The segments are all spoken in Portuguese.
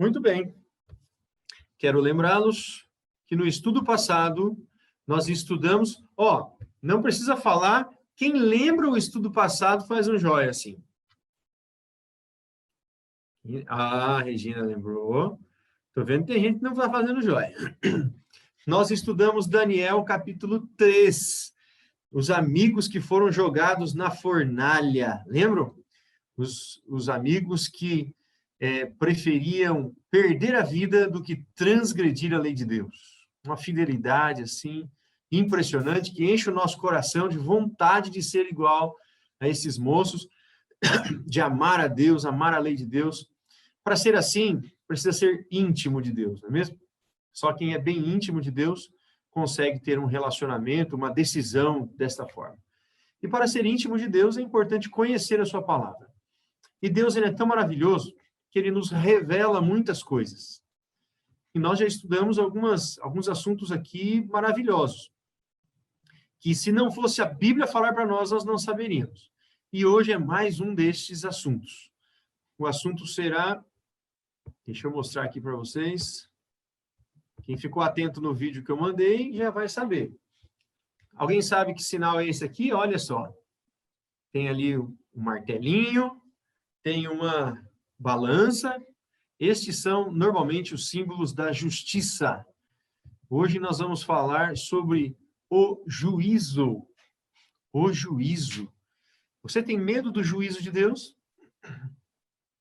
Muito bem. Quero lembrá-los que no estudo passado nós estudamos... não precisa falar. Quem lembra o estudo passado faz um joia assim. Ah, a Regina lembrou. Estou vendo que tem gente que não está fazendo joia. Nós estudamos Daniel capítulo 3. Os amigos que foram jogados na fornalha. Lembram? Os amigos que preferiam perder a vida do que transgredir a lei de Deus. Uma fidelidade, assim, impressionante, que enche o nosso coração de vontade de ser igual a esses moços, de amar a Deus, amar a lei de Deus. Para ser assim, precisa ser íntimo de Deus, não é mesmo? Só quem é bem íntimo de Deus consegue ter um relacionamento, uma decisão desta forma. E para ser íntimo de Deus é importante conhecer a sua palavra. E Deus, ele é tão maravilhoso que ele nos revela muitas coisas. E nós já estudamos alguns assuntos aqui maravilhosos, que se não fosse a Bíblia falar para nós, nós não saberíamos. E hoje é mais um destes assuntos. O assunto será... Deixa eu mostrar aqui para vocês. Quem ficou atento no vídeo que eu mandei já vai saber. Alguém sabe que sinal é esse aqui? Olha só. Tem ali um martelinho, tem uma balança. Estes são, normalmente, os símbolos da justiça. Hoje nós vamos falar sobre o juízo. O juízo. Você tem medo do juízo de Deus?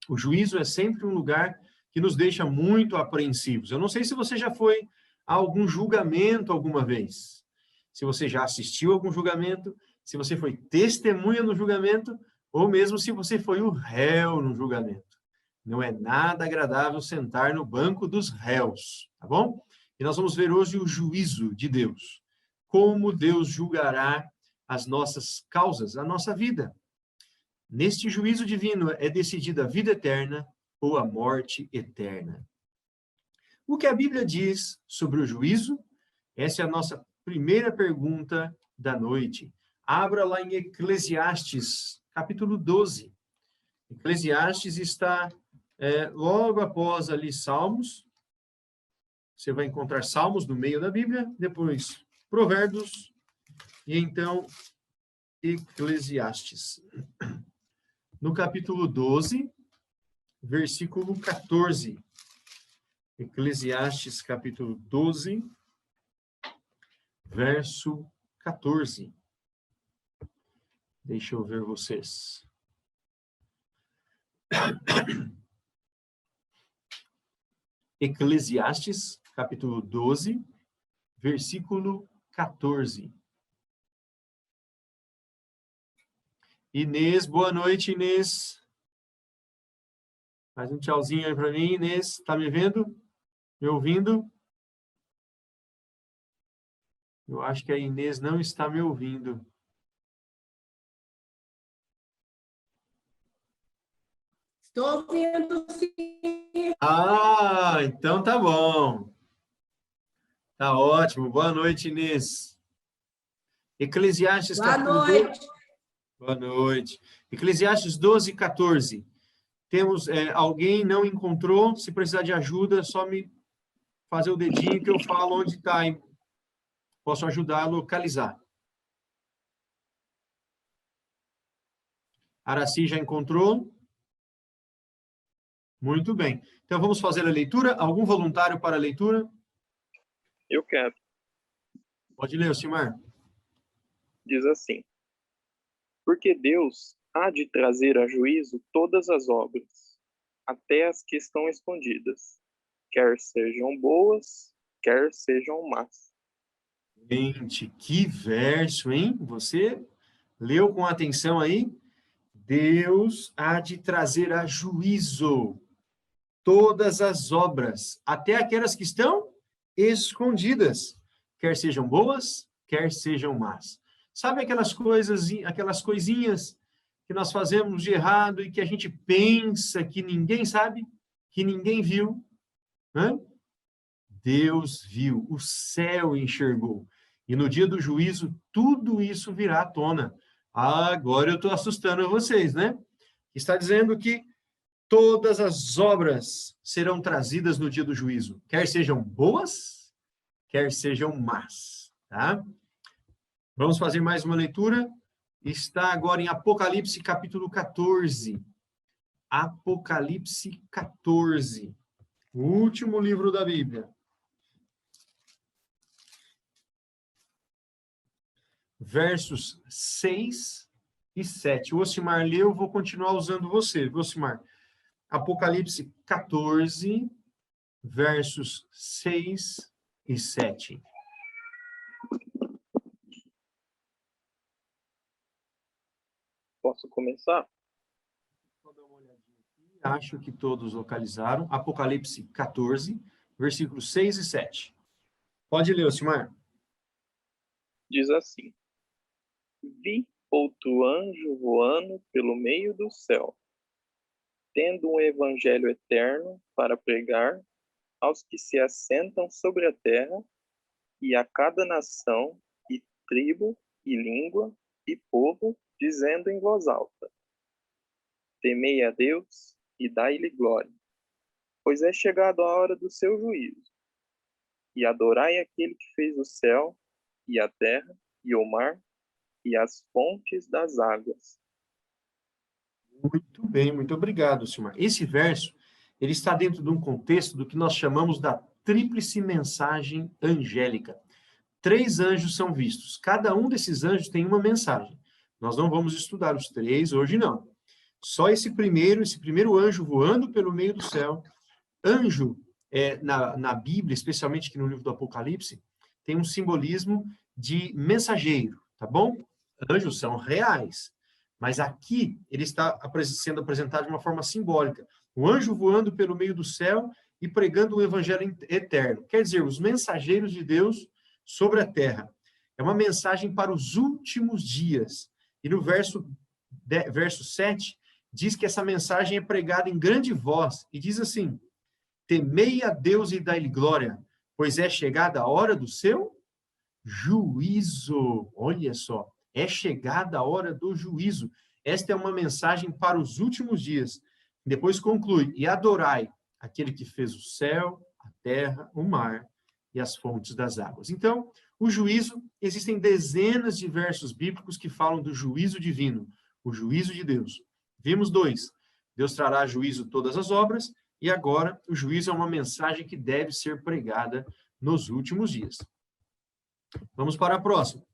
O juízo é sempre um lugar que nos deixa muito apreensivos. Eu não sei se você já foi a algum julgamento alguma vez. Se você já assistiu a algum julgamento, se você foi testemunha no julgamento, ou mesmo se você foi o réu no julgamento. Não é nada agradável sentar no banco dos réus, tá bom? E nós vamos ver hoje o juízo de Deus. Como Deus julgará as nossas causas, a nossa vida. Neste juízo divino é decidida a vida eterna ou a morte eterna. O que a Bíblia diz sobre o juízo? Essa é a nossa primeira pergunta da noite. Abra lá em Eclesiastes, capítulo 12. Eclesiastes está logo após ali Salmos. Você vai encontrar Salmos no meio da Bíblia, depois Provérbios e então Eclesiastes. No capítulo 12, versículo 14. Eclesiastes, capítulo 12, verso 14. Deixa eu ver vocês. Eclesiastes, capítulo 12, versículo 14. Inês, boa noite, Inês. Faz um tchauzinho aí para mim, Inês. Tá me vendo? Me ouvindo? Eu acho que a Inês não está me ouvindo. Estou ouvindo, sim. Ah, então tá bom. Tá ótimo. Boa noite, Inês. Eclesiastes, Boa capítulo noite. 12. Boa noite. Eclesiastes 12, 14. Temos, alguém não encontrou? Se precisar de ajuda, é só me fazer o dedinho que eu falo onde está. Posso ajudar a localizar. Araci já encontrou? Muito bem. Então, vamos fazer a leitura. Algum voluntário para a leitura? Eu quero. Pode ler, Simar. Diz assim: porque Deus há de trazer a juízo todas as obras, até as que estão escondidas, quer sejam boas, quer sejam más. Gente, que verso, hein? Você leu com atenção aí? Deus há de trazer a juízo todas as obras, até aquelas que estão escondidas, quer sejam boas, quer sejam más. Sabe aquelas coisas, aquelas coisinhas que nós fazemos de errado e que a gente pensa que ninguém sabe, que ninguém viu? Hã? Deus viu, o céu enxergou. E no dia do juízo, tudo isso virá à tona. Agora eu estou assustando vocês, né? Está dizendo que Todas as obras serão trazidas no dia do juízo, quer sejam boas, quer sejam más, tá? Vamos fazer mais uma leitura. Está agora em Apocalipse, capítulo 14. Apocalipse 14, o último livro da Bíblia. Versos 6 e 7. O Ocimar leu, eu vou continuar usando você, Ocimar. Apocalipse 14, versos 6 e 7. Posso começar? Vou dar uma olhadinha aqui. Acho que todos localizaram. Apocalipse 14, versículos 6 e 7. Pode ler, Ocimar. Diz assim: Vi outro anjo voando pelo meio do céu, tendo um evangelho eterno para pregar aos que se assentam sobre a terra e a cada nação e tribo e língua e povo, dizendo em voz alta: Temei a Deus e dai-lhe glória, pois é chegado a hora do seu juízo. E adorai aquele que fez o céu e a terra e o mar e as fontes das águas. Muito bem, muito obrigado, Silmar. Esse verso, ele está dentro de um contexto do que nós chamamos da tríplice mensagem angélica. 3 anjos são vistos. Cada um desses anjos tem uma mensagem. Nós não vamos estudar os 3 hoje, não. Só esse primeiro anjo voando pelo meio do céu. Anjo, na Bíblia, especialmente aqui no livro do Apocalipse, tem um simbolismo de mensageiro, tá bom? Anjos são reais, mas aqui ele está sendo apresentado de uma forma simbólica. O anjo voando pelo meio do céu e pregando um evangelho eterno. Quer dizer, os mensageiros de Deus sobre a terra. É uma mensagem para os últimos dias. E no verso 7, diz que essa mensagem é pregada em grande voz, e diz assim: Temei a Deus e dai-lhe glória, pois é chegada a hora do seu juízo. Olha só, é chegada a hora do juízo. Esta é uma mensagem para os últimos dias. Depois conclui: e adorai aquele que fez o céu, a terra, o mar e as fontes das águas. Então, o juízo, existem dezenas de versos bíblicos que falam do juízo divino, o juízo de Deus. Vimos 2. Deus trará a juízo todas as obras, e agora o juízo é uma mensagem que deve ser pregada nos últimos dias. Vamos para a próxima.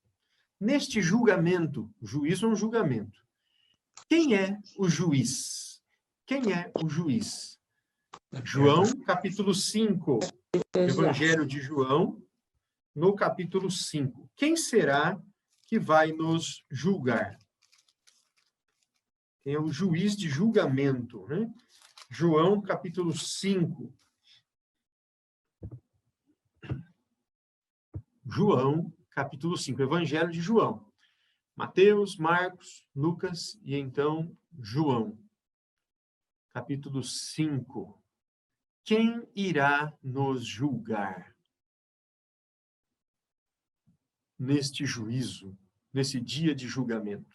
Neste julgamento, juízo é um julgamento. Quem é o juiz? Quem é o juiz? João, capítulo 5. Evangelho de João, no capítulo 5. Quem será que vai nos julgar? Quem é o juiz de julgamento, né? João, capítulo 5. João, capítulo 5. Evangelho de João. Mateus, Marcos, Lucas e então João. Capítulo 5. Quem irá nos julgar neste juízo, nesse dia de julgamento?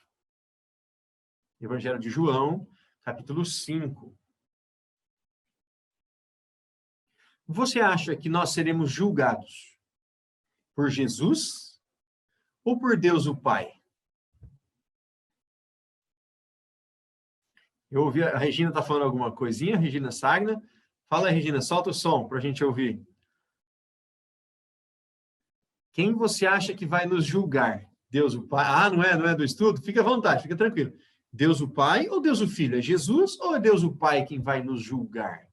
Evangelho de João, capítulo 5. Você acha que nós seremos julgados por Jesus ou por Deus o Pai? Eu ouvi, a Regina está falando alguma coisinha, Regina Sagna. Fala, Regina, solta o som para a gente ouvir. Quem você acha que vai nos julgar? Deus o Pai? Ah, não é do estudo? Fica à vontade, fica tranquilo. Deus o Pai ou Deus o Filho? É Jesus ou é Deus o Pai quem vai nos julgar?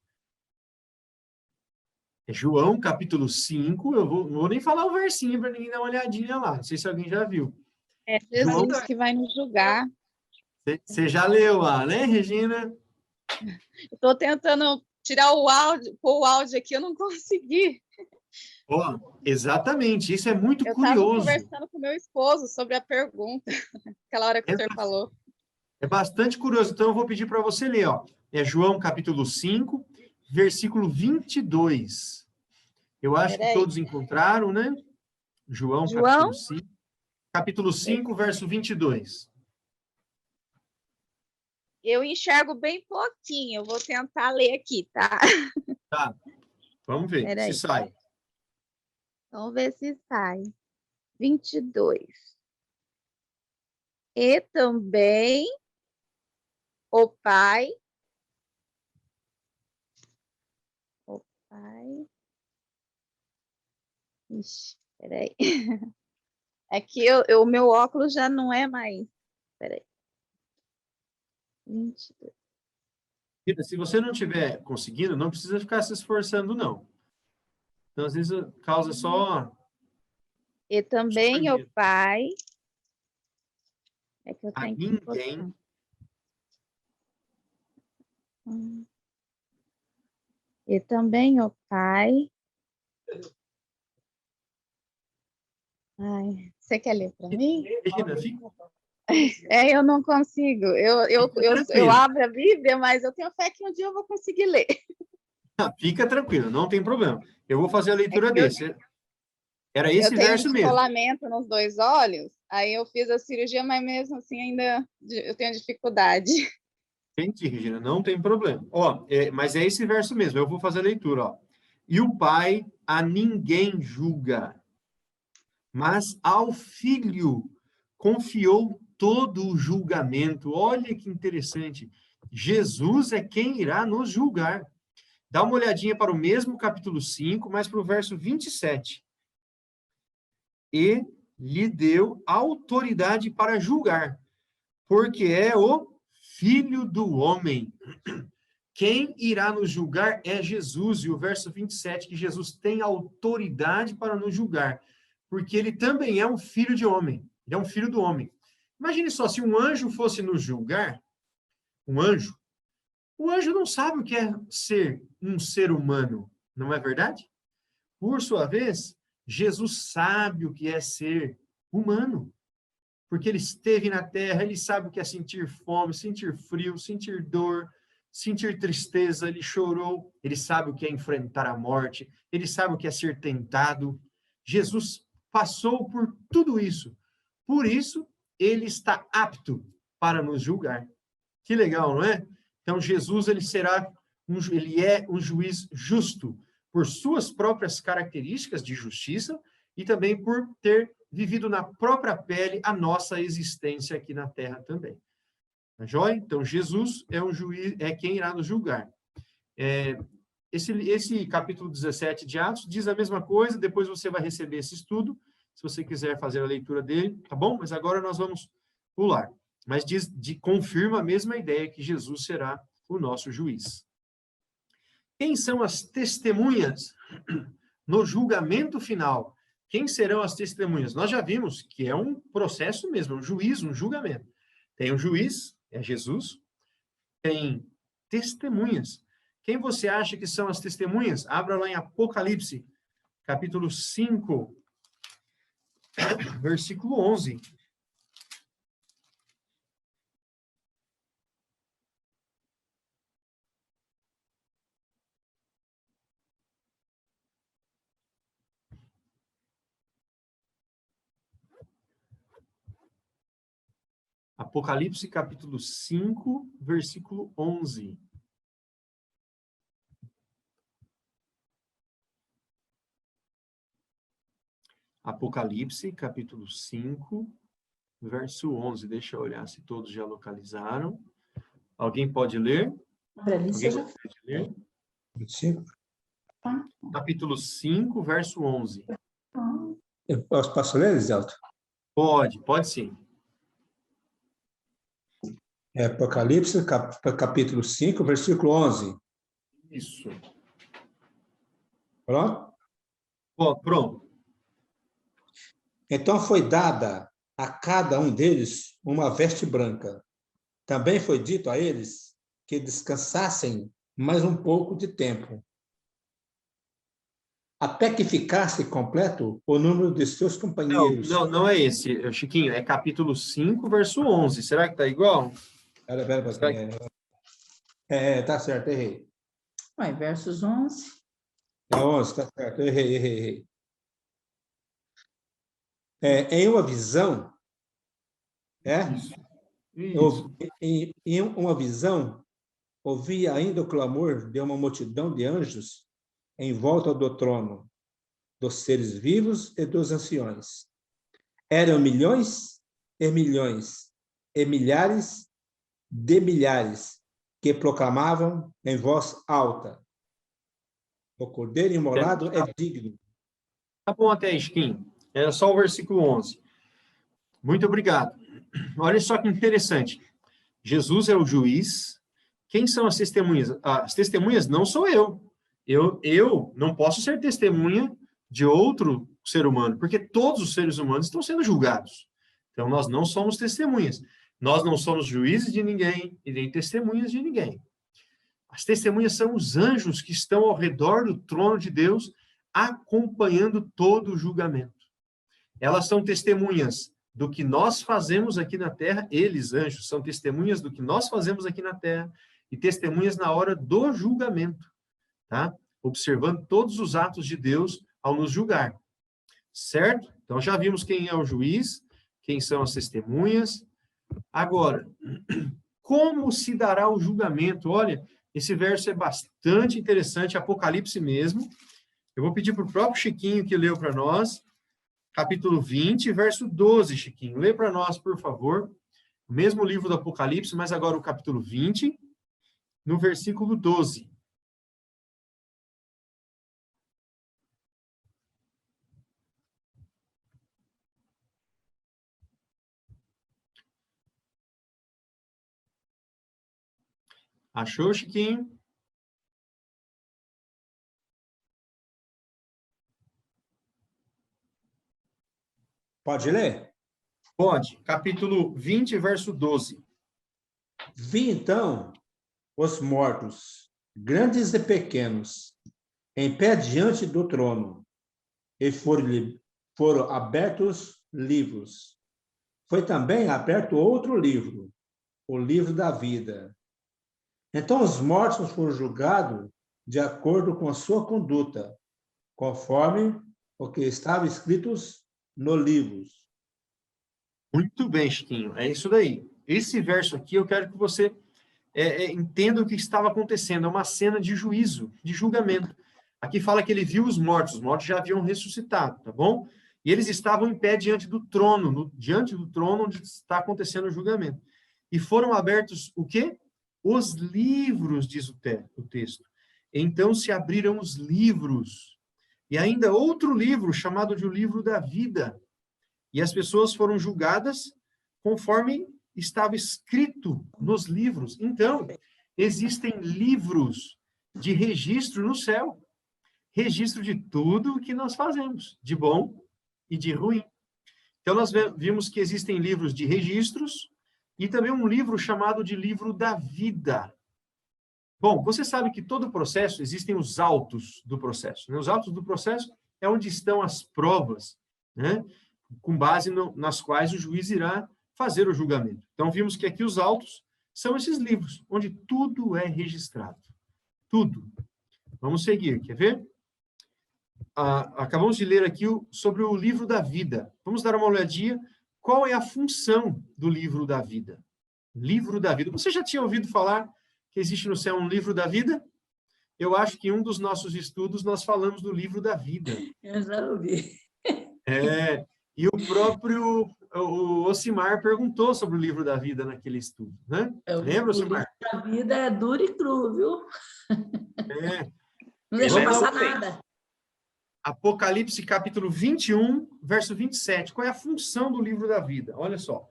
É João, capítulo 5. Eu não vou nem falar o versinho para ninguém dar uma olhadinha lá. Não sei se alguém já viu. É Jesus João, que vai nos julgar. Você já leu lá, né, Regina? Estou tentando tirar o áudio, pôr o áudio aqui, eu não consegui. Exatamente, isso é muito eu curioso. Eu estava conversando com meu esposo sobre a pergunta, aquela hora que o senhor falou. É bastante curioso, então eu vou pedir para você ler, ó. É João capítulo 5, versículo 22. Eu acho que todos encontraram, né? João? Capítulo 5, verso 22. Eu enxergo bem pouquinho. Eu vou tentar ler aqui, tá? Tá, vamos ver Peraí. se sai. Vamos ver se sai. 22. E também o pai. O pai. Ixi, peraí. É que o meu óculos já não é mais. Peraí. 22. Rita, se você não estiver conseguindo, não precisa ficar se esforçando, não. Então, às vezes, causa só... E também o Esforço. pai. É que eu A tenho que ninguém... botar. E também o pai. Ai, você quer ler para mim? Regina, fica Eu não consigo. Eu tranquilo. abro a Bíblia, mas eu tenho fé que um dia eu vou conseguir ler. Fica tranquilo, não tem problema. Eu vou fazer a É leitura que desse. Era eu esse tenho verso mesmo. descolamento nos 2 olhos, aí eu fiz a cirurgia, mas mesmo assim ainda eu tenho dificuldade. Entendi, Regina, não tem problema. Ó, mas é esse verso mesmo, eu vou fazer a leitura, ó. E o pai a ninguém julga, mas ao filho confiou todo o julgamento. Olha que interessante. Jesus é quem irá nos julgar. Dá uma olhadinha para o mesmo capítulo 5, mas para o verso 27. E lhe deu autoridade para julgar, porque é o Filho do Homem. Quem irá nos julgar é Jesus, e o verso 27, que Jesus tem autoridade para nos julgar, porque ele também é um filho de homem, ele é um filho do homem. Imagine só, se um anjo fosse nos julgar, um anjo, o anjo não sabe o que é ser um ser humano, não é verdade? Por sua vez, Jesus sabe o que é ser humano, porque ele esteve na terra, ele sabe o que é sentir fome, sentir frio, sentir dor, sentir tristeza, ele chorou, ele sabe o que é enfrentar a morte, ele sabe o que é ser tentado. Jesus passou por tudo isso. Por isso, ele está apto para nos julgar. Que legal, não é? Então, Jesus, ele é um juiz justo por suas próprias características de justiça e também por ter vivido na própria pele a nossa existência aqui na Terra também. Tá joia? Então, Jesus é um juiz, é quem irá nos julgar. Esse capítulo 17 de Atos diz a mesma coisa, depois você vai receber esse estudo, se você quiser fazer a leitura dele, tá bom? Mas agora nós vamos pular. Mas confirma a mesma ideia que Jesus será o nosso juiz. Quem são as testemunhas no julgamento final? Quem serão as testemunhas? Nós já vimos que é um processo mesmo, um juízo, um julgamento. Tem um juiz, é Jesus, tem testemunhas. Quem você acha que são as testemunhas? Abra lá em Apocalipse, capítulo 5, versículo 11. Apocalipse, capítulo 5, versículo 11. Apocalipse, capítulo 5, verso 11. Deixa eu olhar se todos já localizaram. Alguém pode ler? Alguém pode ler? 25. Capítulo 5, verso 11. Eu posso ler, Eliselto? Pode sim. É Apocalipse, capítulo 5, versículo 11. Isso. Pronto? Pronto. Então foi dada a cada um deles uma veste branca. Também foi dito a eles que descansassem mais um pouco de tempo, até que ficasse completo o número de seus companheiros. Não é esse, Chiquinho. É capítulo 5, verso 11. Será que está igual? Pera. Tá certo, errei. Ué, versos 11. É 11, tá certo, errei. Em uma visão, Isso. Em uma visão, ouvi ainda o clamor de uma multidão de anjos em volta do trono, dos seres vivos e dos anciões. Eram milhões e milhões e milhares de milhares que proclamavam em voz alta: o cordeiro imolado é digno. Tá bom até aí, Chiquinho. Era só o versículo 11. Muito obrigado. Olha só que interessante. Jesus é o juiz. Quem são as testemunhas? As testemunhas não sou eu. Eu não posso ser testemunha de outro ser humano, porque todos os seres humanos estão sendo julgados. Então, nós não somos testemunhas. Nós não somos juízes de ninguém e nem testemunhas de ninguém. As testemunhas são os anjos que estão ao redor do trono de Deus, acompanhando todo o julgamento. Elas são testemunhas do que nós fazemos aqui na terra, eles, anjos, são testemunhas do que nós fazemos aqui na terra e testemunhas na hora do julgamento, tá? Observando todos os atos de Deus ao nos julgar, certo? Então, já vimos quem é o juiz, quem são as testemunhas. Agora, como se dará o julgamento? Olha, esse verso é bastante interessante, Apocalipse mesmo. Eu vou pedir para o próprio Chiquinho que leu para nós, capítulo 20, verso 12, Chiquinho. Lê para nós, por favor. O mesmo livro do Apocalipse, mas agora o capítulo 20, no versículo 12. Achou, Chiquinho? Pode ler? Pode. Capítulo 20, verso 12. Vi, então, os mortos, grandes e pequenos, em pé diante do trono, e foram abertos livros. Foi também aberto outro livro, o livro da vida. Então os mortos foram julgados de acordo com a sua conduta, conforme o que estava escrito no livro. Muito bem, Chiquinho. É isso daí. Esse verso aqui, eu quero que você entenda o que estava acontecendo. É uma cena de juízo, de julgamento. Aqui fala que ele viu os mortos já haviam ressuscitado, tá bom? E eles estavam em pé diante do trono, diante do trono onde está acontecendo o julgamento. E foram abertos o quê? Os livros, diz o texto. Então se abriram os livros. E ainda outro livro, chamado de o livro da vida. E as pessoas foram julgadas conforme estava escrito nos livros. Então, existem livros de registro no céu. Registro de tudo o que nós fazemos, de bom e de ruim. Então, nós vimos que existem livros de registros e também um livro chamado de livro da vida. Bom, você sabe que todo processo, existem os autos do processo. Né? Os autos do processo é onde estão as provas, né? Com base nas quais o juiz irá fazer o julgamento. Então, vimos que aqui os autos são esses livros, onde tudo é registrado. Tudo. Vamos seguir, quer ver? Acabamos de ler aqui sobre o livro da vida. Vamos dar uma olhadinha. Qual é a função do livro da vida? Livro da vida. Você já tinha ouvido falar que existe no céu um livro da vida? Eu acho que em um dos nossos estudos nós falamos do livro da vida. Eu já ouvi. E o próprio o Ocimar perguntou sobre o livro da vida naquele estudo, né? Lembra, Ocimar? O livro da vida é duro e cru, viu? É. Não deixa Vamos passar lá, bem. nada. Apocalipse, capítulo 21, verso 27. Qual é a função do livro da vida? Olha só.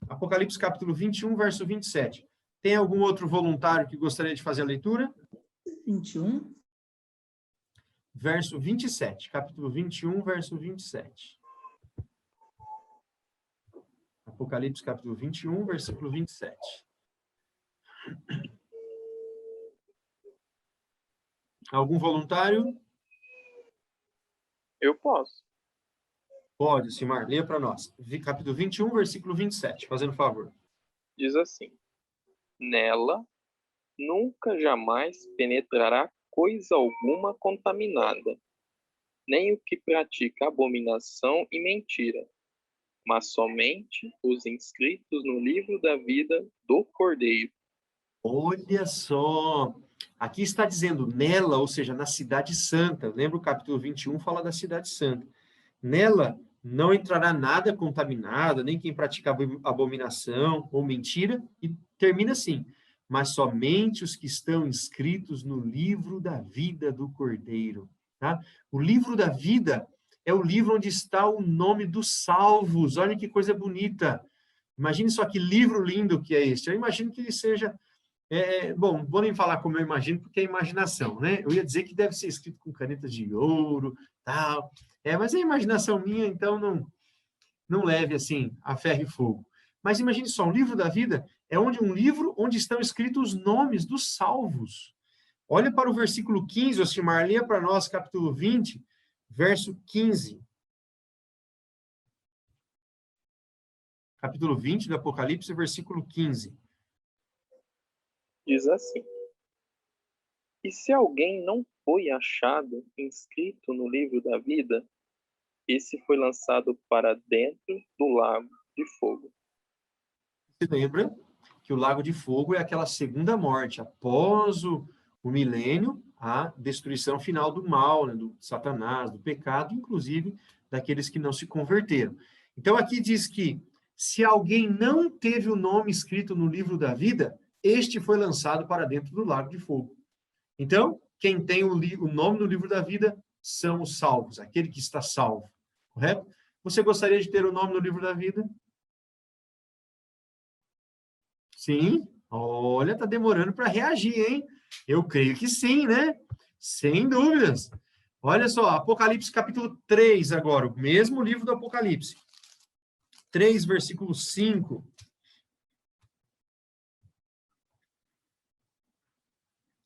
Apocalipse, capítulo 21, verso 27. Tem algum outro voluntário que gostaria de fazer a leitura? 21. Verso 27. Capítulo 21, verso 27. Apocalipse, capítulo 21, versículo 27. Algum voluntário? Eu posso. Pode, Simar, leia para nós. Capítulo 21, versículo 27, fazendo favor. Diz assim: nela nunca jamais penetrará coisa alguma contaminada, nem o que pratica abominação e mentira, mas somente os inscritos no livro da vida do Cordeiro. Olha só, aqui está dizendo nela, ou seja, na cidade santa. Lembra o capítulo 21 fala da cidade santa. Nela não entrará nada contaminado, nem quem pratica abominação ou mentira, e termina assim, mas somente os que estão inscritos no livro da vida do Cordeiro. Tá? O livro da vida é o livro onde está o nome dos salvos. Olha que coisa bonita. Imagine só que livro lindo que é este. Eu imagino que ele seja... bom, vou nem falar como eu imagino, porque é imaginação, né? Eu ia dizer que deve ser escrito com canetas de ouro, tal. Mas é imaginação minha, então não leve assim a ferro e fogo. Mas imagine só, o livro da vida é um livro onde estão escritos os nomes dos salvos. Olha para o versículo 15, Osimar, leia para nós, capítulo 20, verso 15. Capítulo 20 do Apocalipse, versículo 15. Diz assim: E se alguém não foi achado inscrito no livro da vida, esse foi lançado para dentro do lago de fogo. Você lembra que o lago de fogo é aquela segunda morte, após o milênio, a destruição final do mal, né, do Satanás, do pecado, inclusive daqueles que não se converteram. Então aqui diz que se alguém não teve o nome escrito no livro da vida, este foi lançado para dentro do lago de fogo. Então, quem tem o nome no livro da vida são os salvos, aquele que está salvo, correto? Você gostaria de ter o nome no livro da vida? Sim? Olha, tá demorando para reagir, hein? Eu creio que sim, né? Sem dúvidas. Olha só, Apocalipse capítulo 3 agora, o mesmo livro do Apocalipse. 3, versículo 5.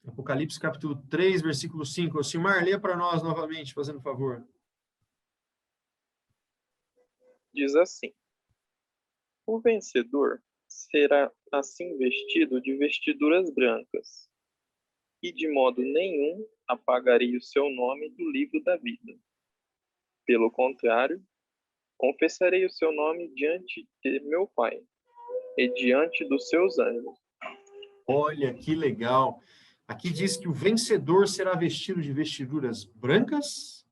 Apocalipse capítulo 3, versículo 5. Osimar, lê para nós novamente, fazendo favor. Diz assim: O vencedor será assim vestido de vestiduras brancas, e de modo nenhum apagarei o seu nome do livro da vida. Pelo contrário, confessarei o seu nome diante de meu Pai e diante dos seus anjos. Olha, que legal. Aqui diz que o vencedor será vestido de vestiduras brancas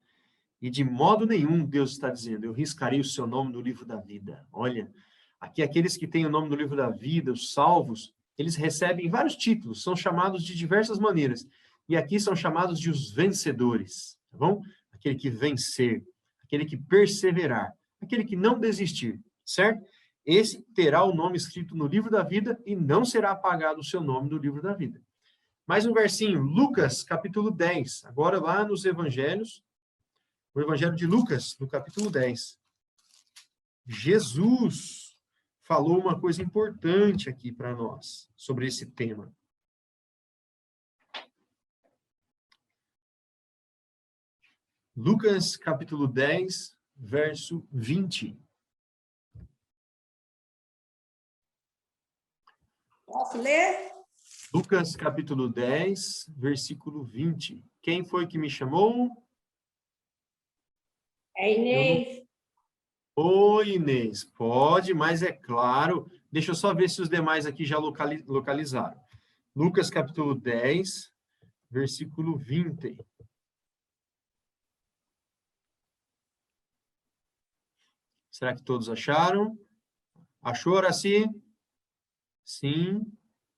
e de modo nenhum, Deus está dizendo, eu riscarei o seu nome no livro da vida. Olha, aqui aqueles que têm o nome no livro da vida, os salvos, eles recebem vários títulos, são chamados de diversas maneiras. E aqui são chamados de os vencedores, tá bom? Aquele que vencer, aquele que perseverar, aquele que não desistir, certo? Esse terá o nome escrito no livro da vida e não será apagado o seu nome do livro da vida. Mais um versinho, Lucas, capítulo 10. Agora lá nos evangelhos, o evangelho de Lucas, no capítulo 10. Jesus falou uma coisa importante aqui para nós, sobre esse tema. Lucas, capítulo 10, verso 20. Posso ler? Lucas, capítulo 10, versículo 20. Quem foi que me chamou? É Inês. Oi, Inês. Pode, mas é claro. Deixa eu só ver se os demais aqui já localizaram. Lucas, capítulo 10, versículo 20. Será que todos acharam? Achou, Araci? Sim.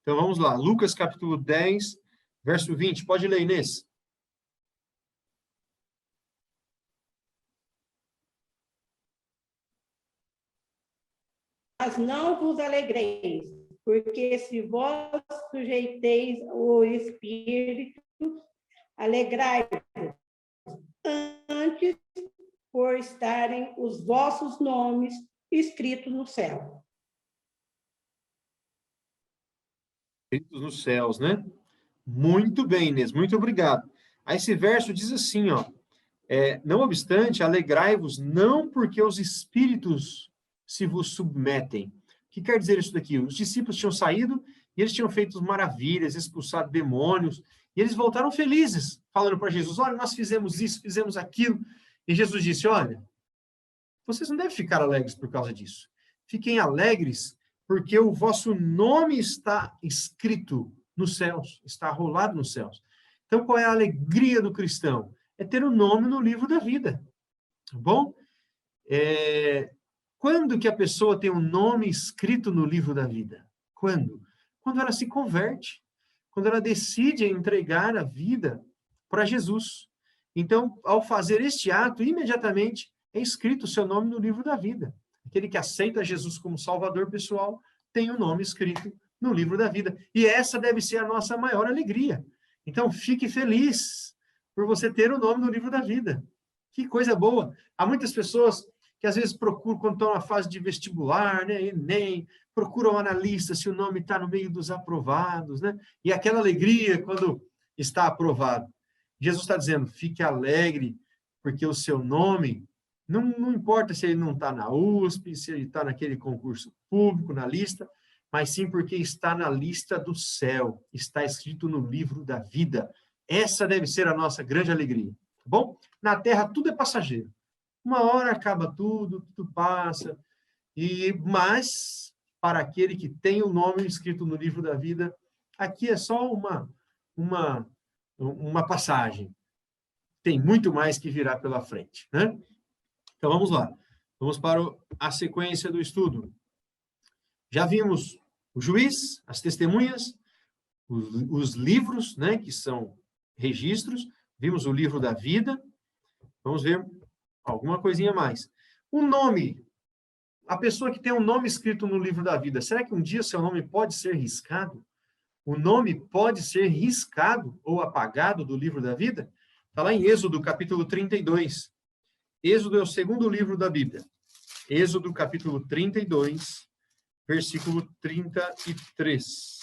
Então, vamos lá. Lucas, capítulo 10, verso 20. Pode ler, Inês. Mas não vos alegreis, porque se vós sujeiteis o Espírito, alegrai-vos, antes por estarem os vossos nomes escritos no céu. Escritos nos céus, né? Muito bem, Inês, muito obrigado. Aí esse verso diz assim, ó, não obstante, alegrai-vos não porque os espíritos se vos submetem. O que quer dizer isso daqui? Os discípulos tinham saído e eles tinham feito maravilhas, expulsado demônios, e eles voltaram felizes, falando para Jesus, olha, nós fizemos isso, fizemos aquilo. E Jesus disse, olha, vocês não devem ficar alegres por causa disso. Fiquem alegres porque o vosso nome está escrito nos céus, está rolado nos céus. Então, qual é a alegria do cristão? É ter o nome no livro da vida, tá bom? Quando que a pessoa tem um nome escrito no livro da vida? Quando? Quando ela se converte, quando ela decide entregar a vida para Jesus. Então, ao fazer este ato, imediatamente é escrito o seu nome no livro da vida. Aquele que aceita Jesus como Salvador pessoal tem o nome escrito no livro da vida. E essa deve ser a nossa maior alegria. Então, fique feliz por você ter o nome no livro da vida. Que coisa boa. Há muitas pessoas que às vezes procuram, quando estão na fase de vestibular, né, Enem, procuram um analista se o nome está no meio dos aprovados, né? E aquela alegria quando está aprovado. Jesus está dizendo, fique alegre, porque o seu nome, não importa se ele não está na USP, se ele está naquele concurso público, na lista, mas sim porque está na lista do céu, está escrito no livro da vida. Essa deve ser a nossa grande alegria, tá bom? Na terra tudo é passageiro. Uma hora acaba tudo, tudo passa, mas para aquele que tem o nome escrito no livro da vida, aqui é só uma passagem. Tem muito mais que virá pela frente, né? Então, vamos lá. Vamos para a sequência do estudo. Já vimos o juiz, as testemunhas, os livros, né, que são registros. Vimos o livro da vida. Vamos ver alguma coisinha mais. O nome. A pessoa que tem um nome escrito no livro da vida, será que um dia seu nome pode ser riscado? O nome pode ser riscado ou apagado do livro da vida? Está lá em Êxodo, capítulo 32. Êxodo é o segundo livro da Bíblia. Êxodo, capítulo 32, versículo 33.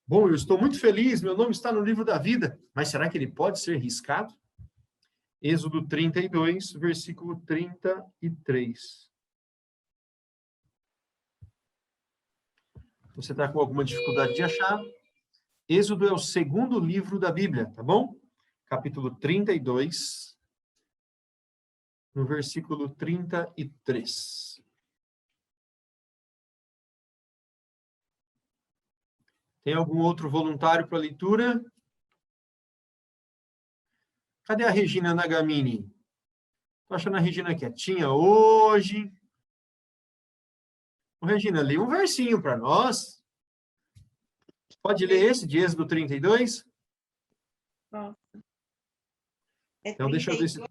Bom, eu estou muito feliz, meu nome está no livro da vida, mas será que ele pode ser riscado? Êxodo 32, versículo 33. Você está com alguma dificuldade de achar? Êxodo é o segundo livro da Bíblia, tá bom? Capítulo 32, no versículo 33. Tem algum outro voluntário para leitura? Cadê a Regina Nagamini? Estou achando a Regina quietinha hoje. Ô, Regina, lê um versinho para nós. Pode ler esse, de Êxodo 32? Nossa. Então, deixa eu ver se...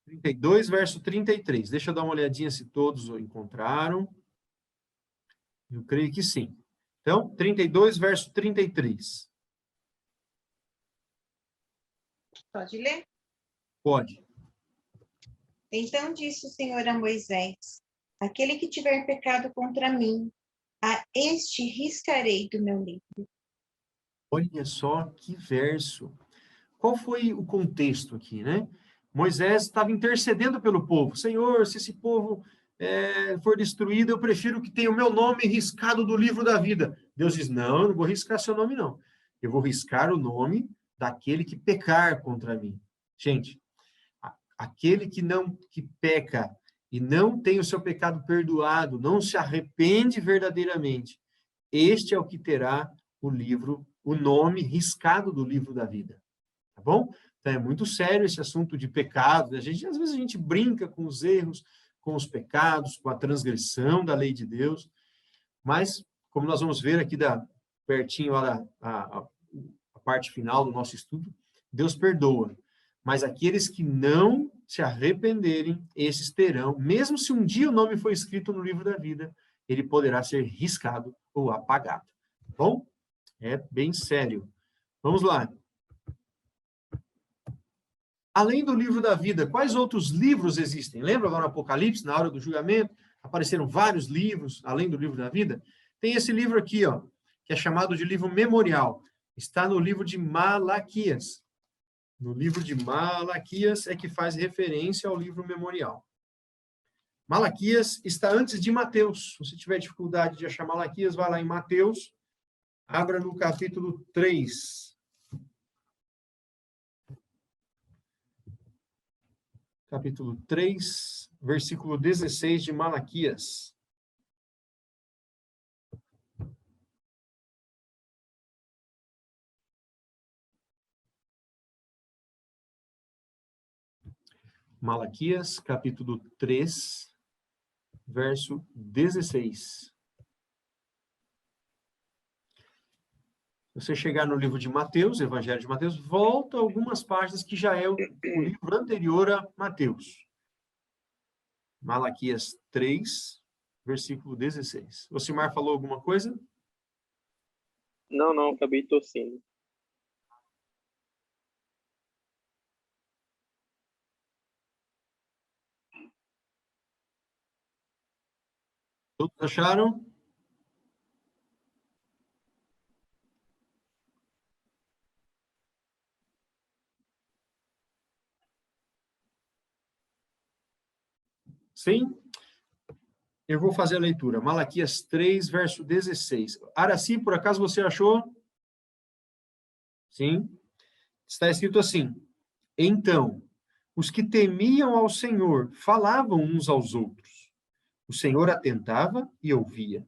32, verso 33. Deixa eu dar uma olhadinha se todos o encontraram. Eu creio que sim. Então, 32, verso 33. Pode ler? Pode. Então disse o Senhor a Moisés: aquele que tiver pecado contra mim, a este riscarei do meu livro. Olha só que verso. Qual foi o contexto aqui, né? Moisés estava intercedendo pelo povo. Senhor, se esse povo for destruído, eu prefiro que tenha o meu nome riscado do livro da vida. Deus diz, não, eu não vou riscar seu nome, não. Eu vou riscar o nome daquele que pecar contra mim. Gente, aquele que peca e não tem o seu pecado perdoado, não se arrepende verdadeiramente, este é o que terá o nome riscado do livro da vida. Tá bom? Então, é muito sério esse assunto de pecado. Às vezes a gente brinca com os erros, com os pecados, com a transgressão da lei de Deus, mas, como nós vamos ver aqui pertinho a parte final do nosso estudo, Deus perdoa. Mas aqueles que não se arrependerem, esses terão, mesmo se um dia o nome for escrito no livro da vida, ele poderá ser riscado ou apagado. Tá bom? É bem sério. Vamos lá. Além do livro da vida, quais outros livros existem? Lembra lá no Apocalipse, na hora do julgamento, apareceram vários livros, além do livro da vida? Tem esse livro aqui, ó, que é chamado de livro memorial. Está no livro de Malaquias. No livro de Malaquias é que faz referência ao livro memorial. Malaquias está antes de Mateus. Se você tiver dificuldade de achar Malaquias, vai lá em Mateus, abra no capítulo 3. capítulo 3, versículo 16 de Malaquias. Malaquias, capítulo 3, verso 16. Se você chegar no livro de Mateus, Evangelho de Mateus, volta algumas páginas que já é o livro anterior a Mateus. Malaquias 3, versículo 16. O Simar falou alguma coisa? Não, acabei tossindo. Todos acharam? Sim? Eu vou fazer a leitura. Malaquias 3, verso 16. Araci, por acaso você achou? Sim? Está escrito assim: então, os que temiam ao Senhor falavam uns aos outros. O Senhor atentava e ouvia.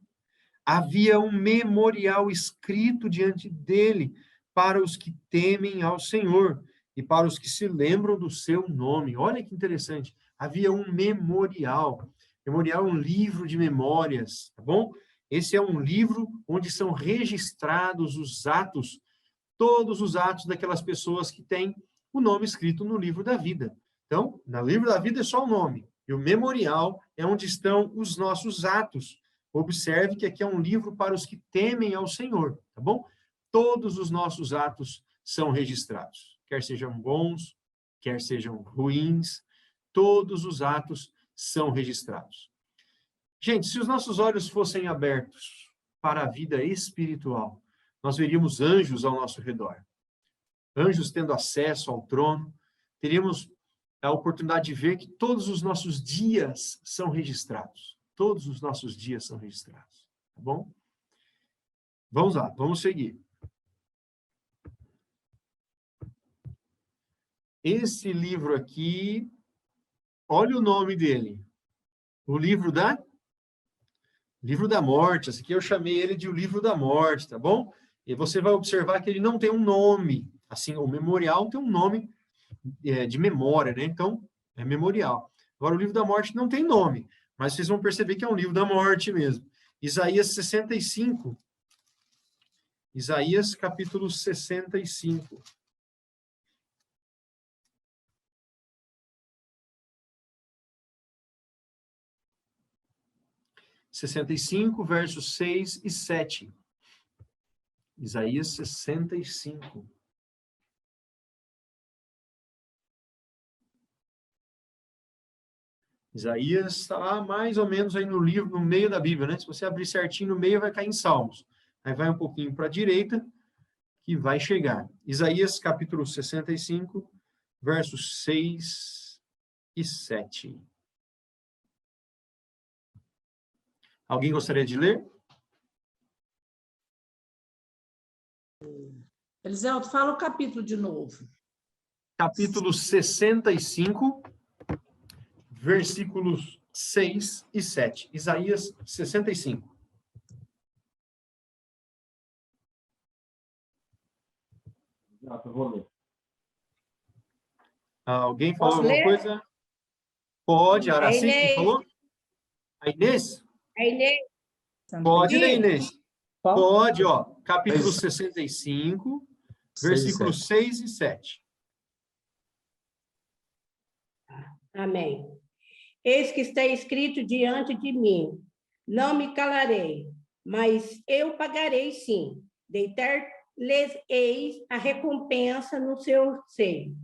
Havia um memorial escrito diante dele para os que temem ao Senhor e para os que se lembram do seu nome. Olha que interessante. Havia um memorial. Memorial é um livro de memórias, tá bom? Esse é um livro onde são registrados os atos, todos os atos daquelas pessoas que têm o nome escrito no livro da vida. Então, no livro da vida é só o nome. E o memorial é onde estão os nossos atos. Observe que aqui é um livro para os que temem ao Senhor, tá bom? Todos os nossos atos são registrados, quer sejam bons, quer sejam ruins, todos os atos são registrados. Gente, se os nossos olhos fossem abertos para a vida espiritual, nós veríamos anjos ao nosso redor. Anjos tendo acesso ao trono, teríamos a oportunidade de ver que todos os nossos dias são registrados. Todos os nossos dias são registrados, tá bom? Vamos lá, vamos seguir. Esse livro aqui, olha o nome dele. O livro da morte. Esse aqui eu chamei ele de o livro da morte, tá bom? E você vai observar que ele não tem um nome. Assim, o memorial tem um nome de memória, né? Então, é memorial. Agora, o livro da morte não tem nome, mas vocês vão perceber que é um livro da morte mesmo. Isaías 65. Isaías, capítulo 65. Versos 6 e 7. Isaías 65. Isaías está lá mais ou menos aí no livro, no meio da Bíblia, né? Se você abrir certinho no meio, vai cair em Salmos. Aí vai um pouquinho para a direita, que vai chegar. Isaías, capítulo 65, versos 6 e 7. Alguém gostaria de ler? Eliselto, fala o capítulo de novo. Capítulo 65, versículos 6 e 7. Isaías 65. Eu vou ler. Alguém falou Posso alguma ler? coisa? Pode, Araci, quem Inês. falou? A Inês? A Inês. Pode ler, Inês. Pode, ó. Capítulo Mas- 65, versículos 6 e 7. Amém. Eis que está escrito diante de mim, não me calarei, mas eu pagarei sim, deitar-lhes-eis a recompensa no seu seio.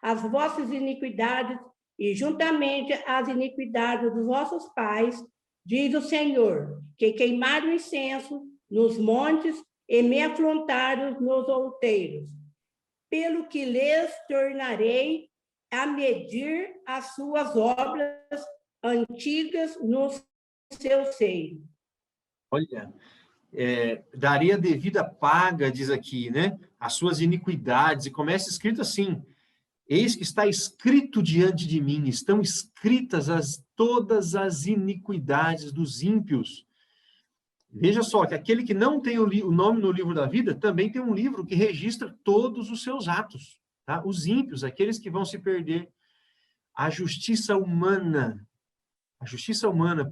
As vossas iniquidades e juntamente as iniquidades dos vossos pais, diz o Senhor, que queimaram incenso nos montes e me afrontaram nos outeiros, pelo que lhes tornarei a medir as suas obras antigas no seu seio. Olha, daria devida paga, diz aqui, né? As suas iniquidades. E começa escrito assim, Eis que está escrito diante de mim, estão escritas todas as iniquidades dos ímpios. Veja só, que aquele que não tem o nome no livro da vida, também tem um livro que registra todos os seus atos. Tá? Os ímpios, aqueles que vão se perder. A justiça humana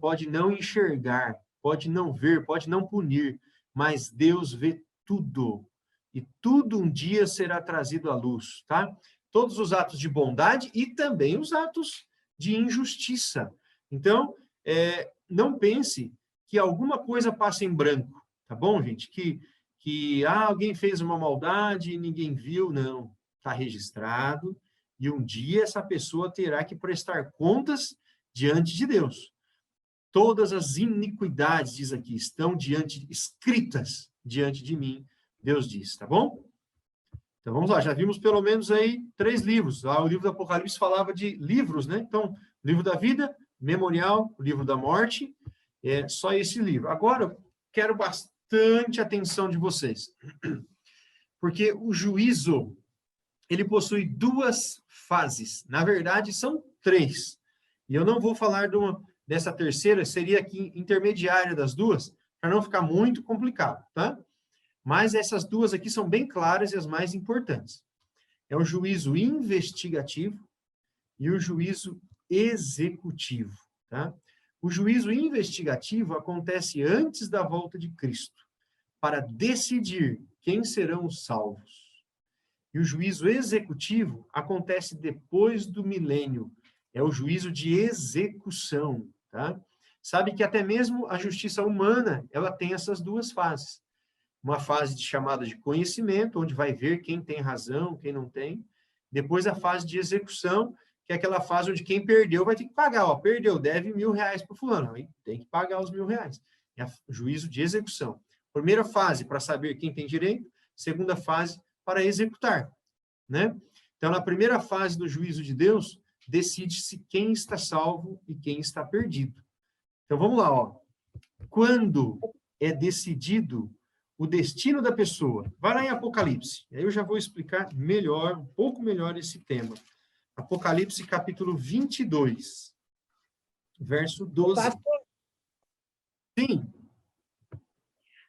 pode não enxergar, pode não ver, pode não punir, mas Deus vê tudo. E tudo um dia será trazido à luz, tá? Todos os atos de bondade e também os atos de injustiça. Então, não pense que alguma coisa passa em branco, tá bom, gente? Que alguém fez uma maldade e ninguém viu, não. Está registrado, e um dia essa pessoa terá que prestar contas diante de Deus. Todas as iniquidades, diz aqui, estão escritas diante de mim, Deus diz, tá bom? Então vamos lá, já vimos pelo menos aí 3 livros. Lá o livro do Apocalipse falava de livros, né? Então, o livro da vida, memorial, o livro da morte, é só esse livro. Agora, eu quero bastante atenção de vocês, porque o juízo, ele possui 2 fases. Na verdade, são 3. E eu não vou falar dessa terceira, seria aqui intermediária das 2, para não ficar muito complicado, tá? Mas essas 2 aqui são bem claras e as mais importantes. É o juízo investigativo e o juízo executivo, tá? O juízo investigativo acontece antes da volta de Cristo, para decidir quem serão os salvos. E o juízo executivo acontece depois do milênio. É o juízo de execução, tá? Sabe que até mesmo a justiça humana, ela tem essas 2 fases. Uma fase chamada de conhecimento, onde vai ver quem tem razão, quem não tem. Depois a fase de execução, que é aquela fase onde quem perdeu vai ter que pagar. Perdeu, deve R$1.000 para o fulano. Aí tem que pagar os R$1.000. É o juízo de execução. Primeira fase, para saber quem tem direito. Segunda fase, para executar, né? Então, na primeira fase do juízo de Deus, decide-se quem está salvo e quem está perdido. Então, vamos lá, Quando é decidido o destino da pessoa? Vai lá em Apocalipse. Aí eu já vou explicar melhor, um pouco melhor esse tema. Apocalipse, capítulo 22, verso 12. Pastor, Sim.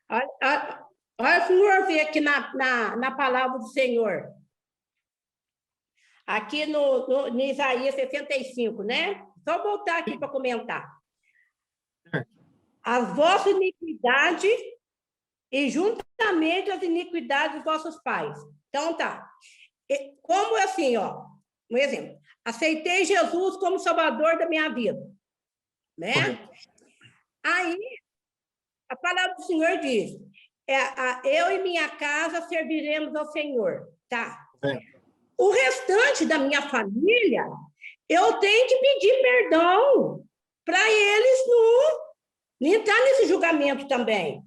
olha o senhor ver aqui na palavra do Senhor. Aqui no Isaías 65, né? Só voltar aqui para comentar. As vossas iniquidades e juntamente as iniquidades dos vossos pais. Então, tá. Como assim, um exemplo. Aceitei Jesus como salvador da minha vida, né? Correto. Aí, a palavra do Senhor diz, eu e minha casa serviremos ao Senhor, tá? O restante da minha família, eu tenho que pedir perdão para eles não entrar nesse julgamento também.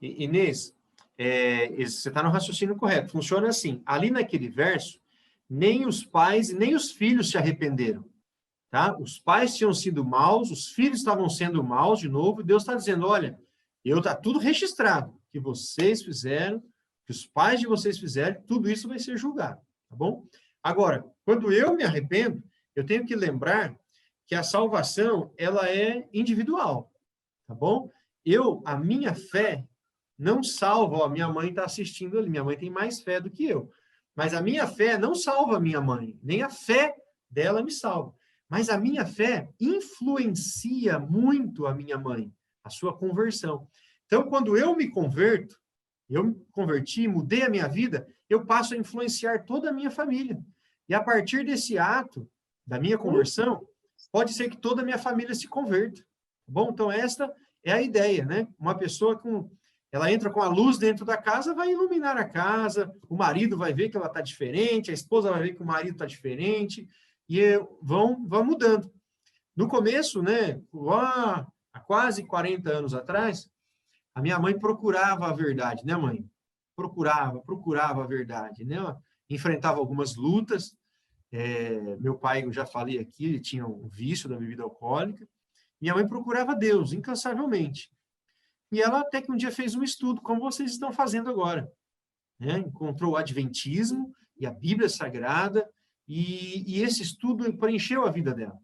Inês, você está no raciocínio correto. Funciona assim. Ali naquele verso, nem os pais e nem os filhos se arrependeram. Tá? Os pais tinham sido maus, os filhos estavam sendo maus de novo, e Deus está dizendo, olha, está tudo registrado, que vocês fizeram, que os pais de vocês fizeram, tudo isso vai ser julgado, tá bom? Agora, quando eu me arrependo, eu tenho que lembrar que a salvação, ela é individual, tá bom? A minha fé não salva, a minha mãe está assistindo ali, minha mãe tem mais fé do que eu, mas a minha fé não salva a minha mãe, nem a fé dela me salva. Mas a minha fé influencia muito a minha mãe, a sua conversão. Então, quando eu me converto, eu me converti, mudei a minha vida, eu passo a influenciar toda a minha família. E a partir desse ato, da minha conversão, pode ser que toda a minha família se converta. Tá bom? Então, esta é a ideia, né? Uma pessoa ela entra com a luz dentro da casa, vai iluminar a casa, o marido vai ver que ela está diferente, a esposa vai ver que o marido está diferente, e vão mudando. No começo, né, há quase 40 anos atrás, a minha mãe procurava a verdade, né, mãe? Procurava a verdade, né? Enfrentava algumas lutas. Meu pai, eu já falei aqui, ele tinha um vício da bebida alcoólica. Minha mãe procurava Deus, incansavelmente. E ela até que um dia fez um estudo, como vocês estão fazendo agora. né? Encontrou o Adventismo e a Bíblia Sagrada, e esse estudo preencheu a vida dela.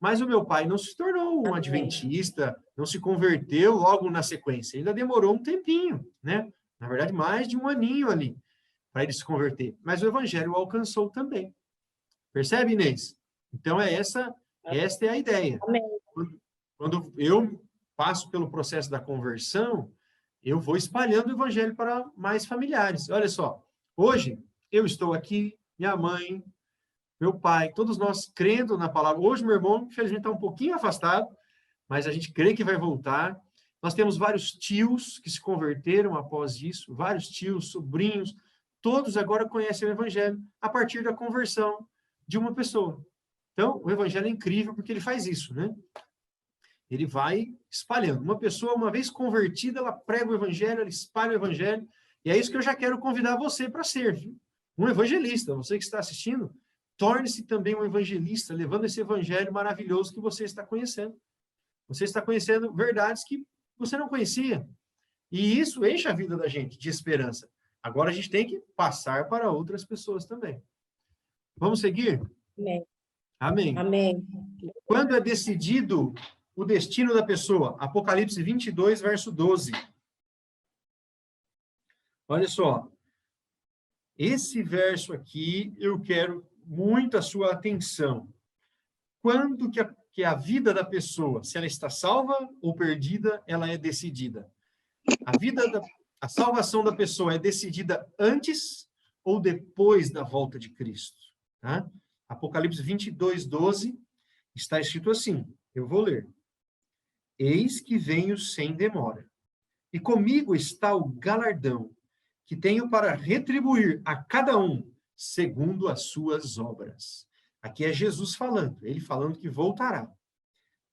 Mas o meu pai não se tornou um adventista, não se converteu logo na sequência. Ainda demorou um tempinho, né? Na verdade, mais de um aninho ali, para ele se converter. Mas o evangelho o alcançou também. Percebe, Inês? Então, esta é a ideia. Amém. Quando eu passo pelo processo da conversão, eu vou espalhando o evangelho para mais familiares. Olha só, hoje eu estou aqui, minha mãe, meu pai, todos nós crendo na palavra. Hoje, meu irmão, infelizmente, está um pouquinho afastado, mas a gente crê que vai voltar. Nós temos vários tios que se converteram após isso, vários tios, sobrinhos, todos agora conhecem o evangelho a partir da conversão de uma pessoa. Então, o evangelho é incrível porque ele faz isso, né? Ele vai espalhando. Uma pessoa, uma vez convertida, ela prega o evangelho, ela espalha o evangelho, e é isso que eu já quero convidar você para ser, viu? Um evangelista. Você que está assistindo, torne-se também um evangelista, levando esse evangelho maravilhoso que você está conhecendo. Você está conhecendo verdades que você não conhecia. E isso enche a vida da gente de esperança. Agora a gente tem que passar para outras pessoas também. Vamos seguir? Amém. Amém. Amém. Quando é decidido o destino da pessoa? Apocalipse 22, verso 12. Olha só. Esse verso aqui, eu quero muito a sua atenção. Quando que a vida da pessoa, se ela está salva ou perdida, ela é decidida. A salvação da pessoa é decidida antes ou depois da volta de Cristo. Tá? Apocalipse 22, 12, está escrito assim, eu vou ler. Eis que venho sem demora, e comigo está o galardão, que tenho para retribuir a cada um segundo as suas obras. Aqui é Jesus falando, ele falando que voltará.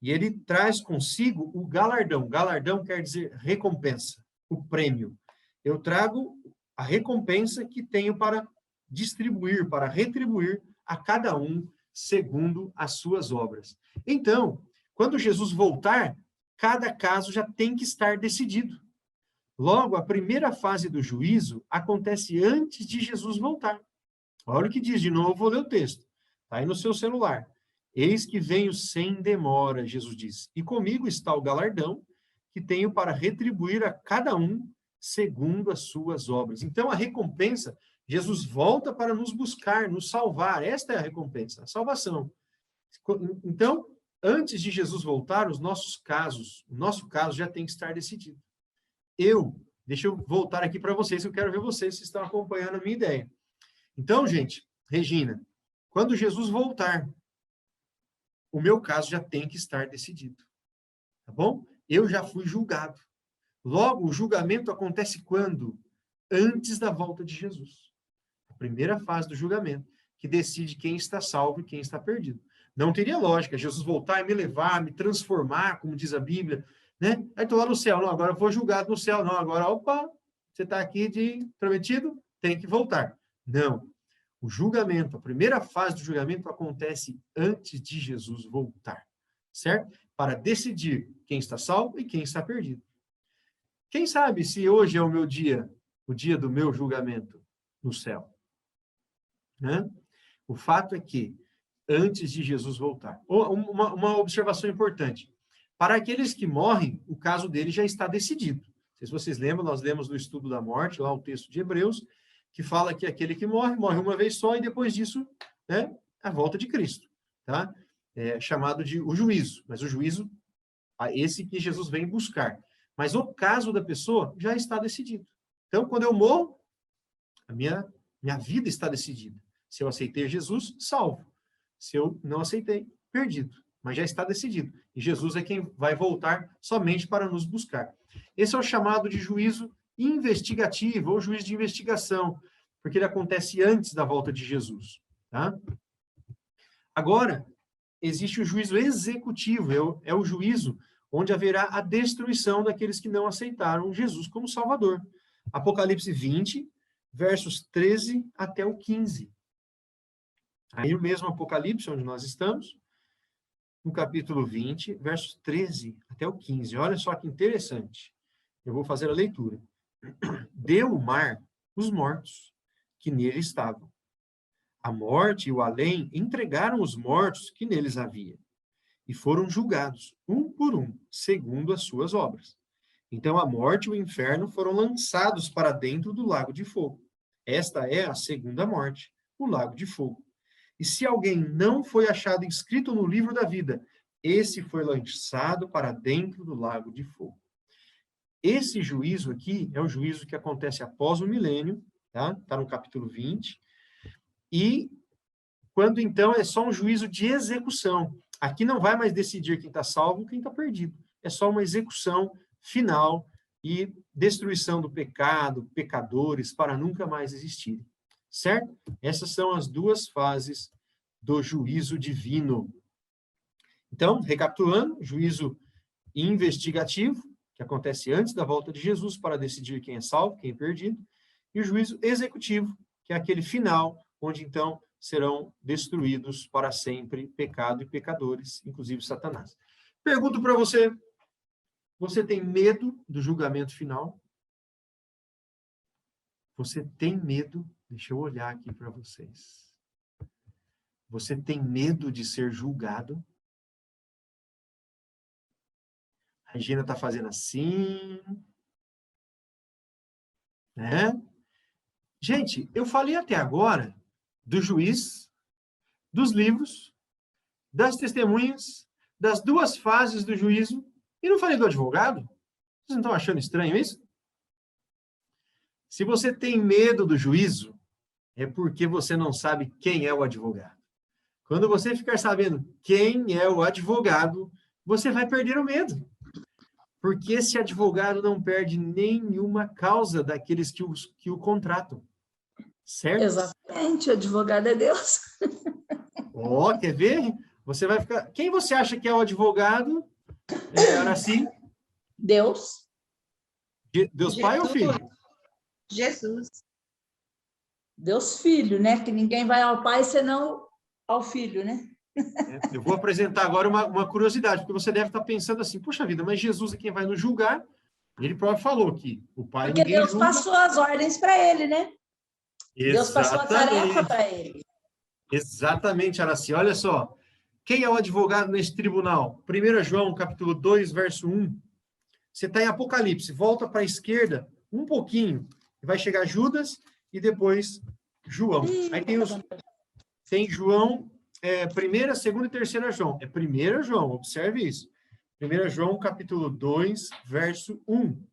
E ele traz consigo o galardão. Galardão quer dizer recompensa, o prêmio. Eu trago a recompensa que tenho para distribuir, para retribuir a cada um segundo as suas obras. Então, quando Jesus voltar, cada caso já tem que estar decidido. Logo, a primeira fase do juízo acontece antes de Jesus voltar. Olha o que diz de novo, vou ler o texto. Está aí no seu celular. Eis que venho sem demora, Jesus diz. E comigo está o galardão, que tenho para retribuir a cada um segundo as suas obras. Então, a recompensa, Jesus volta para nos buscar, nos salvar. Esta é a recompensa, a salvação. Então, antes de Jesus voltar, o nosso caso já tem que estar decidido. Deixa eu voltar aqui para vocês, eu quero ver vocês se estão acompanhando a minha ideia. Então, gente, Regina, quando Jesus voltar, o meu caso já tem que estar decidido. Tá bom? Eu já fui julgado. Logo, o julgamento acontece quando? Antes da volta de Jesus. A primeira fase do julgamento, que decide quem está salvo e quem está perdido. Não teria lógica Jesus voltar e me levar, me transformar, como diz a Bíblia, né? Aí estou lá no céu, não, agora eu vou julgado no céu, não, agora, opa, você está aqui de prometido, tem que voltar. Não. O julgamento, a primeira fase do julgamento acontece antes de Jesus voltar, certo? Para decidir quem está salvo e quem está perdido. Quem sabe se hoje é o meu dia, o dia do meu julgamento no céu? Né? O fato é que, antes de Jesus voltar, uma observação importante, para aqueles que morrem, o caso deles já está decidido. Não sei se vocês lembram, nós lemos no estudo da morte, lá o texto de Hebreus, que fala que aquele que morre uma vez só, e depois disso, né, a volta de Cristo, tá? É chamado de o juízo, mas o juízo, esse que Jesus vem buscar. Mas o caso da pessoa já está decidido. Então, quando eu morro, a minha vida está decidida. Se eu aceitei Jesus, salvo. Se eu não aceitei, perdido. Mas já está decidido. E Jesus é quem vai voltar somente para nos buscar. Esse é o chamado de juízo investigativo, ou juízo de investigação, porque ele acontece antes da volta de Jesus. Tá? Agora, existe o juízo executivo, é o juízo onde haverá a destruição daqueles que não aceitaram Jesus como Salvador. Apocalipse 20, versos 13 até o 15. Aí o mesmo Apocalipse, onde nós estamos, no capítulo 20, versos 13 até o 15. Olha só que interessante. Eu vou fazer a leitura. Deu o mar os mortos que nele estavam. A morte e o além entregaram os mortos que neles havia, e foram julgados, um por um, segundo as suas obras. Então a morte e o inferno foram lançados para dentro do lago de fogo. Esta é a segunda morte, o lago de fogo. E se alguém não foi achado inscrito no livro da vida, esse foi lançado para dentro do lago de fogo. Esse juízo aqui é o juízo que acontece após o milênio, tá? Está no capítulo 20. E quando, então, é só um juízo de execução. Aqui não vai mais decidir quem está salvo e quem está perdido. É só uma execução final e destruição do pecado, pecadores, para nunca mais existirem. Certo? Essas são as duas fases do juízo divino. Então, recapitulando, juízo investigativo, que acontece antes da volta de Jesus para decidir quem é salvo, quem é perdido, e o juízo executivo, que é aquele final, onde então serão destruídos para sempre pecado e pecadores, inclusive Satanás. Pergunto para você, você tem medo do julgamento final? Você tem medo? Deixa eu olhar aqui para vocês. Você tem medo de ser julgado? A Regina está fazendo assim, né? Gente, eu falei até agora do juiz, dos livros, das testemunhas, das duas fases do juízo, e não falei do advogado? Vocês não estão achando estranho isso? Se você tem medo do juízo, é porque você não sabe quem é o advogado. Quando você ficar sabendo quem é o advogado, você vai perder o medo. Porque esse advogado não perde nenhuma causa daqueles que o contratam. Certo? Exatamente, o advogado é Deus. Ó, quer ver? Você vai ficar... Quem você acha que é o advogado, Araci? Deus. Deus Pai ou Filho? Jesus. Deus Filho, né? Que ninguém vai ao Pai senão ao Filho, né? Eu vou apresentar agora uma curiosidade, porque você deve estar pensando assim, puxa vida, mas Jesus é quem vai nos julgar. Ele próprio falou que o Pai Porque ninguém Deus julga. passou as ordens para ele, né? Exatamente. Deus passou a tarefa para ele. Exatamente, Araci. Olha só. Quem é o advogado nesse tribunal? 1 João, capítulo 2, verso 1. Você está em Apocalipse. Volta para a esquerda um pouquinho. Vai chegar Judas e depois João. Aí tem João, 1ª, 2ª e 3ª João. É 1 João, observe isso. 1 João, capítulo 2, verso 1.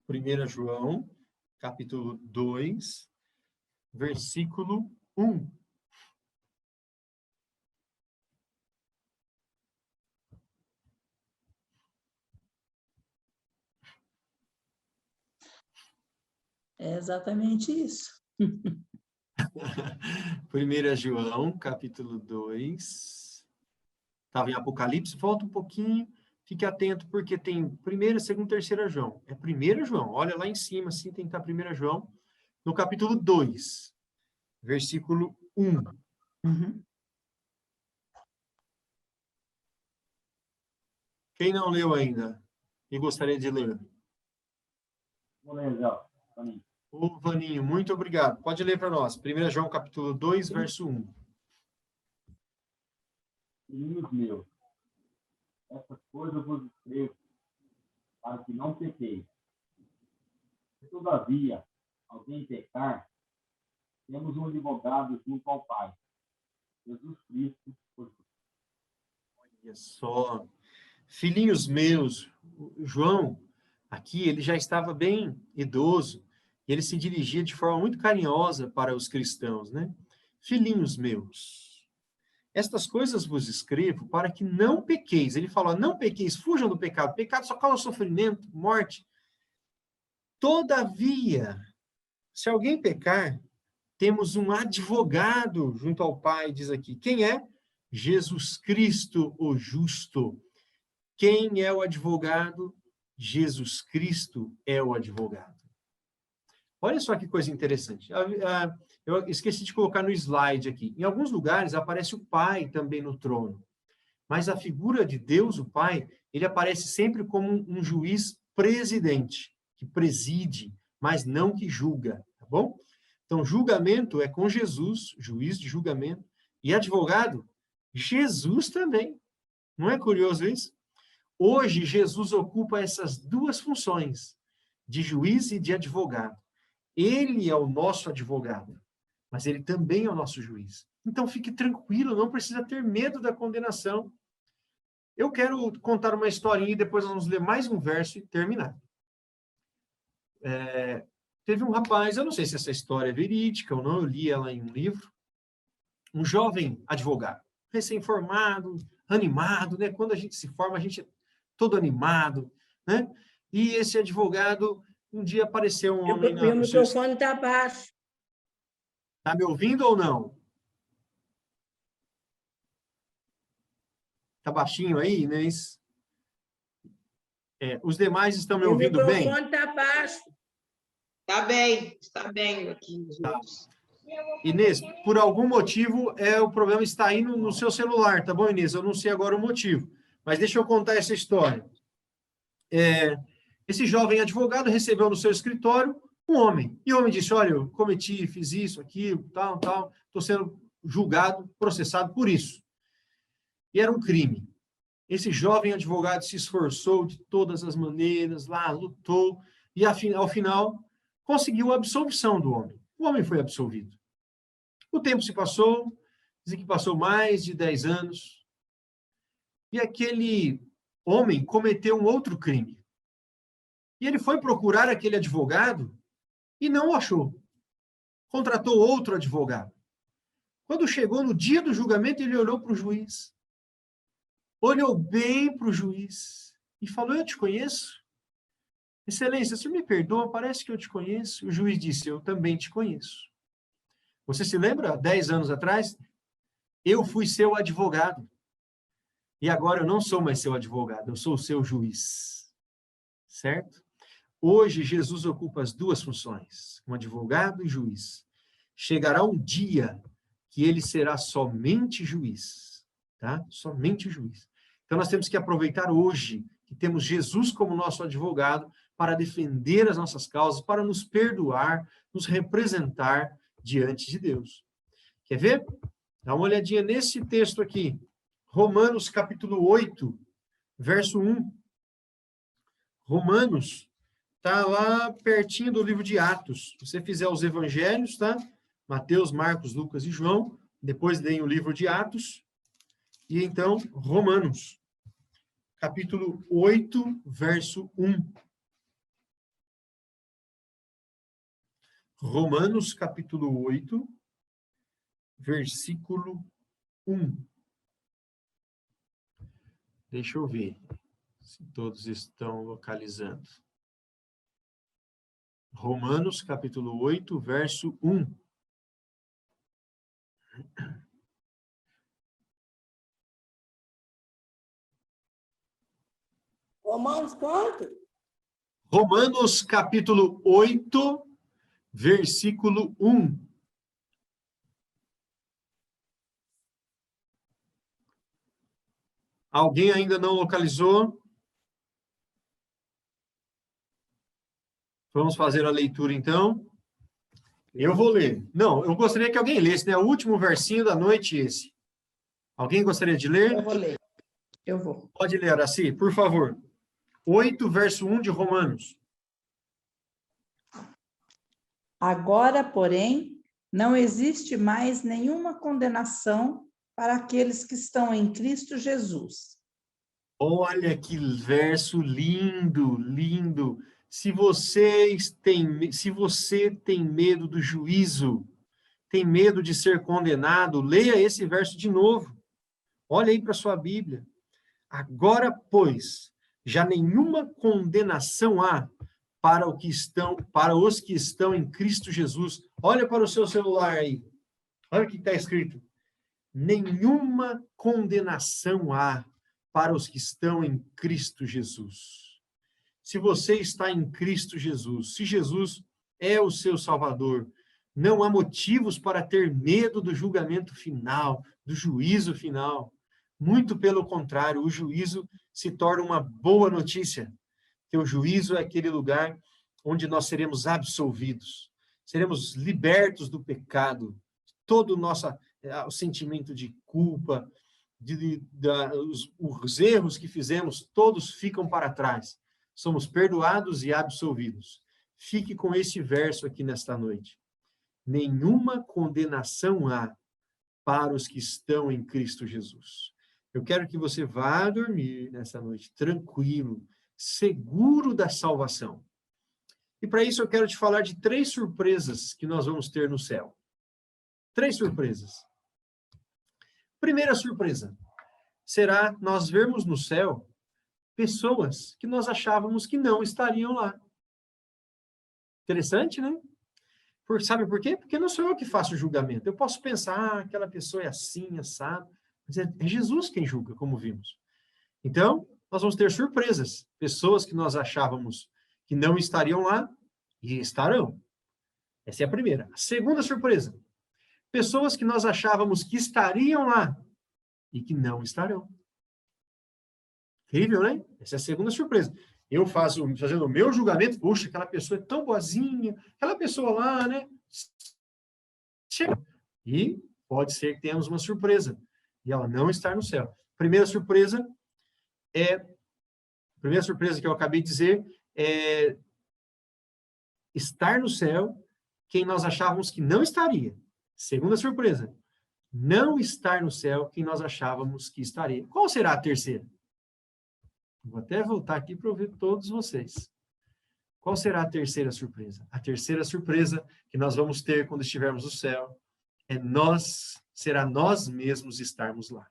Primeira João, capítulo 2, versículo 1. É exatamente isso. 1 João, capítulo 2. Estava em Apocalipse, volta um pouquinho, fique atento, porque tem 1ª, 2ª e 3ª João. É 1 João, olha lá em cima, assim, tem que estar 1 João, no capítulo 2, versículo 1. Uhum. Quem não leu ainda e gostaria de ler? Vou ler, Zé. Ô, Vaninho, muito obrigado. Pode ler para nós. 1 João, capítulo 2, verso 1. Filhinhos meus, essas coisas vos escrevo para que não pequeis. Se todavia alguém pecar, temos um advogado junto ao Pai, Jesus Cristo, por Olha só. Filhinhos meus, o João, aqui, ele já estava bem idoso, e ele se dirigia de forma muito carinhosa para os cristãos, né? Filhinhos meus, estas coisas vos escrevo para que não pequeis. Ele fala, não pequeis, fujam do pecado. Pecado só causa sofrimento, morte. Todavia, se alguém pecar, temos um advogado junto ao Pai, diz aqui. Quem é? Jesus Cristo, o justo. Quem é o advogado? Jesus Cristo é o advogado. Olha só que coisa interessante. Eu esqueci de colocar no slide aqui. Em alguns lugares aparece o Pai também no trono. Mas a figura de Deus, o Pai, ele aparece sempre como um juiz presidente, que preside, mas não que julga, tá bom? Então, julgamento é com Jesus, juiz de julgamento, e advogado, Jesus também. Não é curioso isso? Hoje, Jesus ocupa essas duas funções, de juiz e de advogado. Ele é o nosso advogado, mas ele também é o nosso juiz. Então, fique tranquilo, não precisa ter medo da condenação. Eu quero contar uma historinha e depois nós vamos ler mais um verso e terminar. Teve um rapaz, eu não sei se essa história é verídica ou não, eu li ela em um livro, um jovem advogado, recém-formado, animado, né? Quando a gente se forma, a gente é todo animado, né? E esse advogado, um dia apareceu um homem... Meu microfone está baixo. Está me ouvindo ou não? Está baixinho aí, Inês? Os demais estão me ouvindo bem? O microfone está baixo. Está bem aqui. Tá. Inês, por algum motivo, o problema está aí no seu celular, tá bom, Inês? Eu não sei agora o motivo, mas deixa eu contar essa história. Esse jovem advogado recebeu no seu escritório um homem, e o homem disse, olha, eu cometi, fiz isso, aquilo, tal, estou sendo julgado, processado por isso. E era um crime. Esse jovem advogado se esforçou de todas as maneiras, lá, lutou, e ao final conseguiu a absolvição do homem. O homem foi absolvido. O tempo se passou, dizem que passou mais de 10 anos, e aquele homem cometeu um outro crime. E ele foi procurar aquele advogado e não o achou. Contratou outro advogado. Quando chegou no dia do julgamento, ele olhou para o juiz. Olhou bem para o juiz e falou, eu te conheço? Excelência, você me perdoa, parece que eu te conheço. O juiz disse, eu também te conheço. Você se lembra, 10 anos atrás, eu fui seu advogado. E agora eu não sou mais seu advogado, eu sou o seu juiz. Certo? Hoje, Jesus ocupa as duas funções, como advogado e juiz. Chegará um dia que ele será somente juiz, tá? Somente juiz. Então, nós temos que aproveitar hoje que temos Jesus como nosso advogado para defender as nossas causas, para nos perdoar, nos representar diante de Deus. Quer ver? Dá uma olhadinha nesse texto aqui. Romanos, capítulo 8, verso 1. Romanos está lá pertinho do livro de Atos. Se você fizer os evangelhos, tá? Mateus, Marcos, Lucas e João. Depois deem o livro de Atos. E então, Romanos, capítulo 8, verso 1. Romanos, capítulo 8, versículo 1. Deixa eu ver se todos estão localizando. Romanos, capítulo 8, verso 1. Romanos quanto? Romanos, capítulo 8, versículo 1. Alguém ainda não localizou? Vamos fazer a leitura, então. Eu vou ler. Não, eu gostaria que alguém lesse, né? O último versinho da noite, esse. Alguém gostaria de ler? Eu vou ler. Eu vou. Pode ler, Araci, por favor. 8, verso 1 de Romanos. Agora, porém, não existe mais nenhuma condenação para aqueles que estão em Cristo Jesus. Olha que verso lindo, lindo. Se você tem medo do juízo, tem medo de ser condenado, leia esse verso de novo. Olha aí para sua Bíblia. Agora, pois, já nenhuma condenação há para os que estão em Cristo Jesus. Olha para o seu celular aí. Olha o que está escrito. Nenhuma condenação há para os que estão em Cristo Jesus. Se você está em Cristo Jesus, se Jesus é o seu Salvador. Não há motivos para ter medo do julgamento final, do juízo final. Muito pelo contrário, o juízo se torna uma boa notícia, que o juízo é aquele lugar onde nós seremos absolvidos, seremos libertos do pecado, todo o sentimento de culpa, os erros que fizemos, todos ficam para trás. Somos perdoados e absolvidos. Fique com este verso aqui nesta noite. Nenhuma condenação há para os que estão em Cristo Jesus. Eu quero que você vá dormir nessa noite tranquilo, seguro da salvação. E para isso eu quero te falar de 3 surpresas que nós vamos ter no céu. 3 surpresas. Primeira surpresa será nós vermos no céu pessoas que nós achávamos que não estariam lá. Interessante, né? Sabe por quê? Porque não sou eu que faço o julgamento. Eu posso pensar, aquela pessoa é assim, assado. Mas é Jesus quem julga, como vimos. Então, nós vamos ter surpresas. Pessoas que nós achávamos que não estariam lá, e estarão. Essa é a primeira. A segunda surpresa. Pessoas que nós achávamos que estariam lá, e que não estarão. Incrível, né? Essa é a segunda surpresa. Eu fazendo o meu julgamento, puxa, aquela pessoa é tão boazinha, aquela pessoa lá, né? E pode ser que tenhamos uma surpresa, e ela não estar no céu. Primeira surpresa que eu acabei de dizer é estar no céu quem nós achávamos que não estaria. Segunda surpresa, não estar no céu quem nós achávamos que estaria. Qual será a terceira? Vou até voltar aqui para ouvir todos vocês. Qual será a terceira surpresa? A terceira surpresa que nós vamos ter quando estivermos no céu será nós mesmos estarmos lá.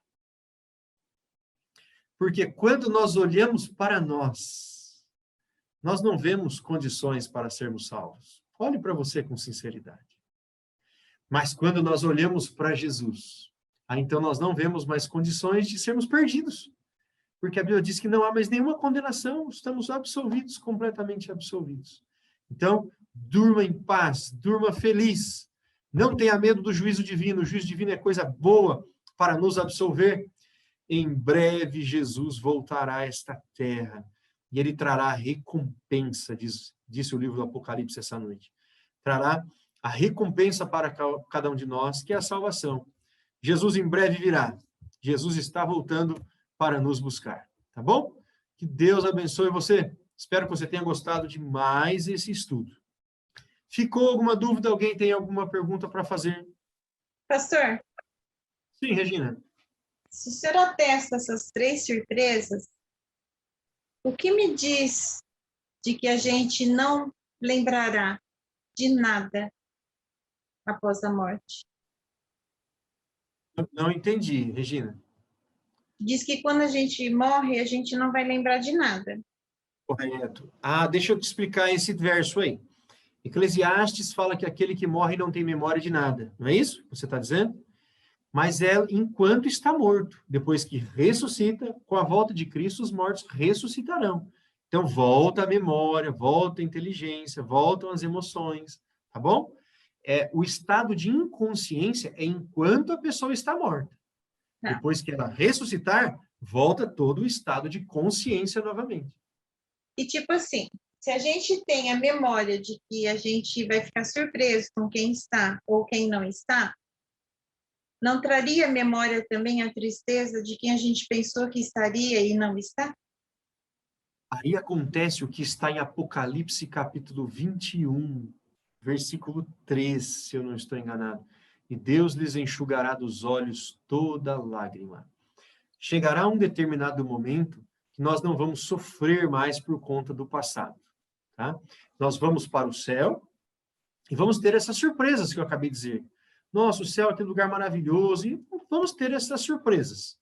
Porque quando nós olhamos para nós não vemos condições para sermos salvos. Olhe para você com sinceridade. Mas quando nós olhamos para Jesus, então nós não vemos mais condições de sermos perdidos. Porque a Bíblia diz que não há mais nenhuma condenação, estamos absolvidos, completamente absolvidos. Então, durma em paz, durma feliz. Não tenha medo do juízo divino. O juízo divino é coisa boa para nos absolver. Em breve, Jesus voltará a esta terra e ele trará a recompensa, disse o livro do Apocalipse essa noite. Trará a recompensa para cada um de nós, que é a salvação. Jesus em breve virá. Jesus está voltando para nos buscar, tá bom? Que Deus abençoe você. Espero que você tenha gostado de mais esse estudo. Ficou alguma dúvida? Alguém tem alguma pergunta para fazer? Pastor? Sim, Regina. Se o senhor atesta essas 3 surpresas, o que me diz de que a gente não lembrará de nada após a morte? Não entendi, Regina. Diz que quando a gente morre, a gente não vai lembrar de nada. Correto. Deixa eu te explicar esse verso aí. Eclesiastes fala que aquele que morre não tem memória de nada. Não é isso que você está dizendo? Mas é enquanto está morto. Depois que ressuscita, com a volta de Cristo, os mortos ressuscitarão. Então, volta a memória, volta a inteligência, voltam as emoções, tá bom? O estado de inconsciência é enquanto a pessoa está morta. Depois que ela ressuscitar, volta todo o estado de consciência novamente. E tipo assim, se a gente tem a memória de que a gente vai ficar surpreso com quem está ou quem não está, não traria à memória também a tristeza de quem a gente pensou que estaria e não está? Aí acontece o que está em Apocalipse capítulo 21, versículo 3, se eu não estou enganado. E Deus lhes enxugará dos olhos toda lágrima. Chegará um determinado momento que nós não vamos sofrer mais por conta do passado. Tá? Nós vamos para o céu e vamos ter essas surpresas que eu acabei de dizer. Nossa, o céu é aquele lugar maravilhoso, e vamos ter essas surpresas.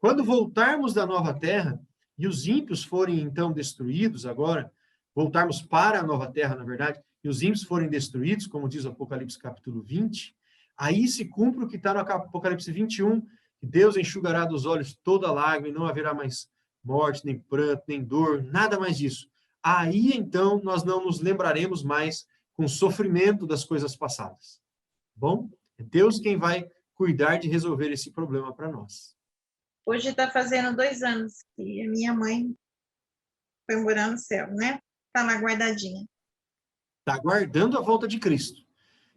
Quando voltarmos da nova terra, e os ímpios forem então destruídos agora, voltarmos para a nova terra, na verdade, e os ímpios forem destruídos, como diz o Apocalipse capítulo 20, aí se cumpre o que está no Apocalipse 21, que Deus enxugará dos olhos toda lágrima, e não haverá mais morte, nem pranto, nem dor, nada mais disso. Aí, então, nós não nos lembraremos mais com o sofrimento das coisas passadas. Bom, é Deus quem vai cuidar de resolver esse problema para nós. Hoje está fazendo 2 anos que a minha mãe foi morar no céu, né? Está lá guardadinha. Está aguardando a volta de Cristo.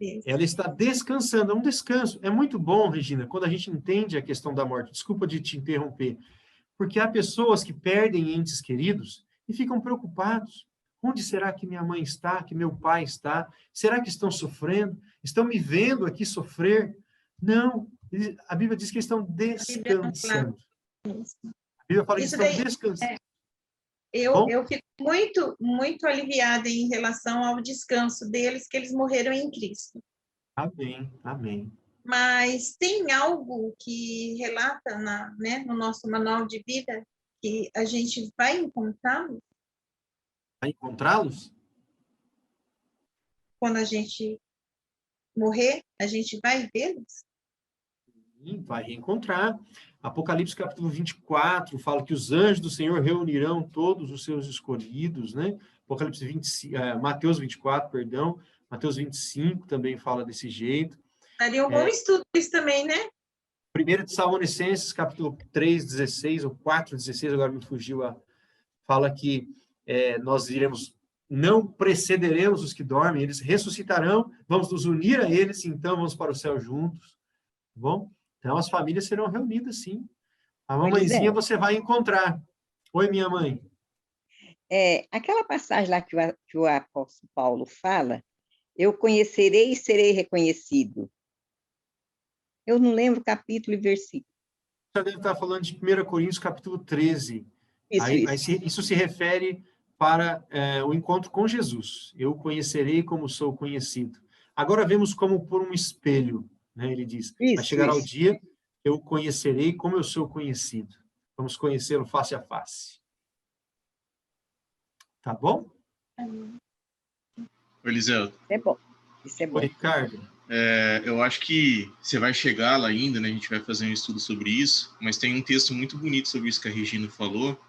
Isso. Ela está descansando, é um descanso. É muito bom, Regina, quando a gente entende a questão da morte. Desculpa de te interromper. Porque há pessoas que perdem entes queridos e ficam preocupados. Onde será que minha mãe está, que meu pai está? Será que estão sofrendo? Estão me vendo aqui sofrer? Não, a Bíblia diz que estão descansando. A Bíblia fala que Isso estão daí, descansando. eu fico muito, muito aliviada em relação ao descanso deles, que eles morreram em Cristo. Amém, amém. Mas tem algo que relata no nosso manual de vida que a gente vai encontrá-lo Vai encontrá-los? quando a gente morrer, a gente vai vê-los? Sim, vai reencontrar. Apocalipse capítulo 24 fala que os anjos do Senhor reunirão todos os seus escolhidos, né? Apocalipse 25, Mateus 24, perdão. Mateus 25 também fala desse jeito. Daria um bom estudo isso também, né? 1 Tessalonicenses, capítulo 3, 16, ou 4, 16, agora me fugiu fala que nós iremos, não precederemos os que dormem, eles ressuscitarão, vamos nos unir a eles, então vamos para o céu juntos, tá bom? Então as famílias serão reunidas, sim. A mamãezinha você vai encontrar. Oi, minha mãe. Aquela passagem lá que o apóstolo Paulo fala, eu conhecerei e serei reconhecido. Eu não lembro capítulo e versículo. Você deve estar falando de 1 Coríntios, capítulo 13. Isso se refere para o encontro com Jesus. Eu conhecerei como sou conhecido. Agora vemos como por um espelho, né? Ele diz, vai chegar ao dia, eu conhecerei como eu sou conhecido. Vamos conhecê-lo face a face. Tá bom? Eliseu. É bom. Isso é bom. Oi, Ricardo. Eu acho que você vai chegar lá ainda, né? A gente vai fazer um estudo sobre isso, mas tem um texto muito bonito sobre isso que a Regina falou,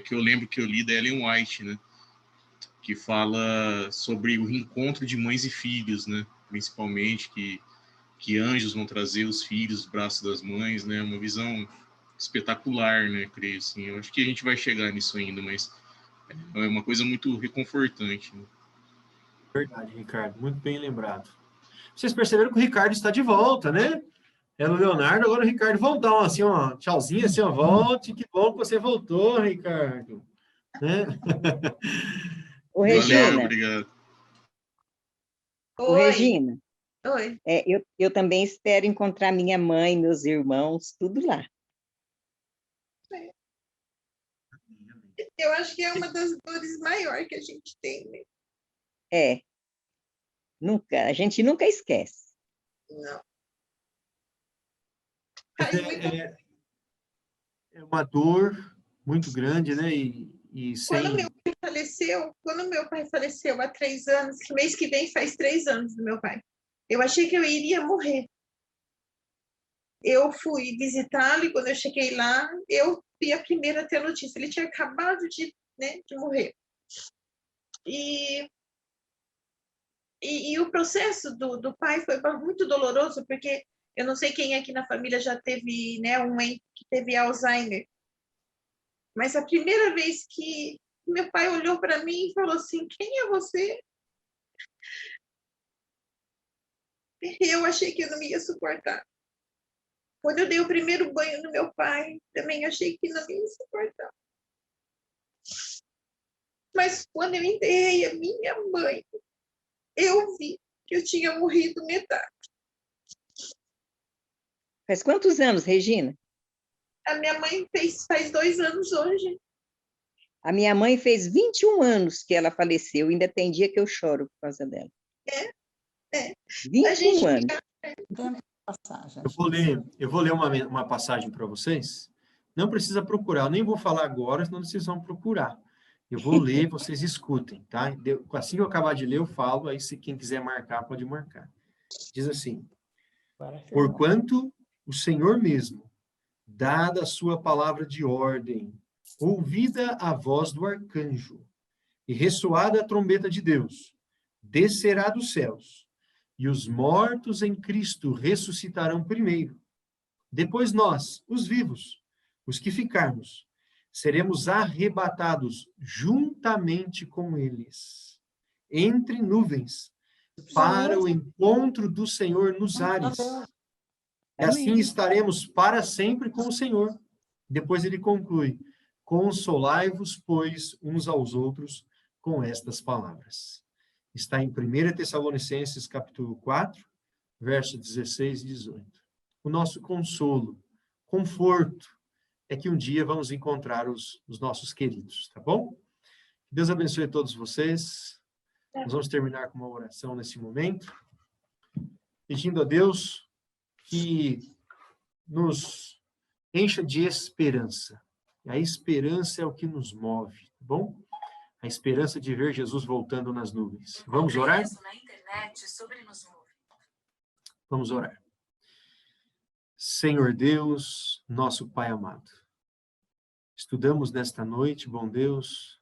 que eu lembro que eu li da Ellen White, né? Que fala sobre o reencontro de mães e filhos, né? Principalmente que anjos vão trazer os filhos dos braços das mães, né? Uma visão espetacular, né? Creio assim. Eu acho que a gente vai chegar nisso ainda, mas é uma coisa muito reconfortante, né? Verdade, Ricardo. Muito bem lembrado. Vocês perceberam que o Ricardo está de volta, né? Era o Leonardo, agora o Ricardo. Vamos dar assim, uma tchauzinha, assim, ó, volte. Que bom que você voltou, Ricardo. Né? Ô, Regina. Valeu, obrigado. Ô, Regina. Oi. Eu também espero encontrar minha mãe, meus irmãos, tudo lá. Eu acho que é uma das dores maiores que a gente tem, né? A gente nunca esquece. Não. É uma dor muito grande, né? E sem... Quando meu pai faleceu há 3 anos, que mês que vem faz 3 anos do meu pai, eu achei que eu iria morrer. Eu fui visitá-lo e quando eu cheguei lá, eu fui a primeira a ter a notícia. Ele tinha acabado de morrer. E o processo do pai foi muito doloroso, porque eu não sei quem aqui na família já teve, né, um ente que teve Alzheimer. Mas a primeira vez que meu pai olhou para mim e falou assim, quem é você? Eu achei que eu não ia suportar. Quando eu dei o primeiro banho no meu pai, também achei que não ia suportar. Mas quando eu enterrei a minha mãe, eu vi que eu tinha morrido metade. Faz quantos anos, Regina? A minha mãe faz 2 anos hoje. A minha mãe fez 21 anos que ela faleceu. Ainda tem dia que eu choro por causa dela. 21 anos. Eu vou ler uma passagem para vocês. Não precisa procurar, eu nem vou falar agora, senão vocês vão procurar. Eu vou ler, vocês escutem, tá? Assim que eu acabar de ler, eu falo, aí se quem quiser marcar, pode marcar. Diz assim, porquanto o Senhor mesmo, dada a sua palavra de ordem, ouvida a voz do arcanjo, e ressoada a trombeta de Deus, descerá dos céus, e os mortos em Cristo ressuscitarão primeiro. Depois nós, os vivos, os que ficarmos, seremos arrebatados juntamente com eles, entre nuvens, para o encontro do Senhor nos ares. E assim estaremos para sempre com o Senhor. Depois ele conclui: consolai-vos, pois, uns aos outros com estas palavras. Está em 1 Tessalonicenses, capítulo 4, versos 16 e 18. O nosso consolo, conforto, é que um dia vamos encontrar os nossos queridos, tá bom? Deus abençoe todos vocês. Nós vamos terminar com uma oração nesse momento, pedindo a Deus que nos encha de esperança. A esperança é o que nos move, tá bom? A esperança de ver Jesus voltando nas nuvens. Vamos orar? Vamos orar. Senhor Deus, nosso Pai amado, estudamos nesta noite, bom Deus,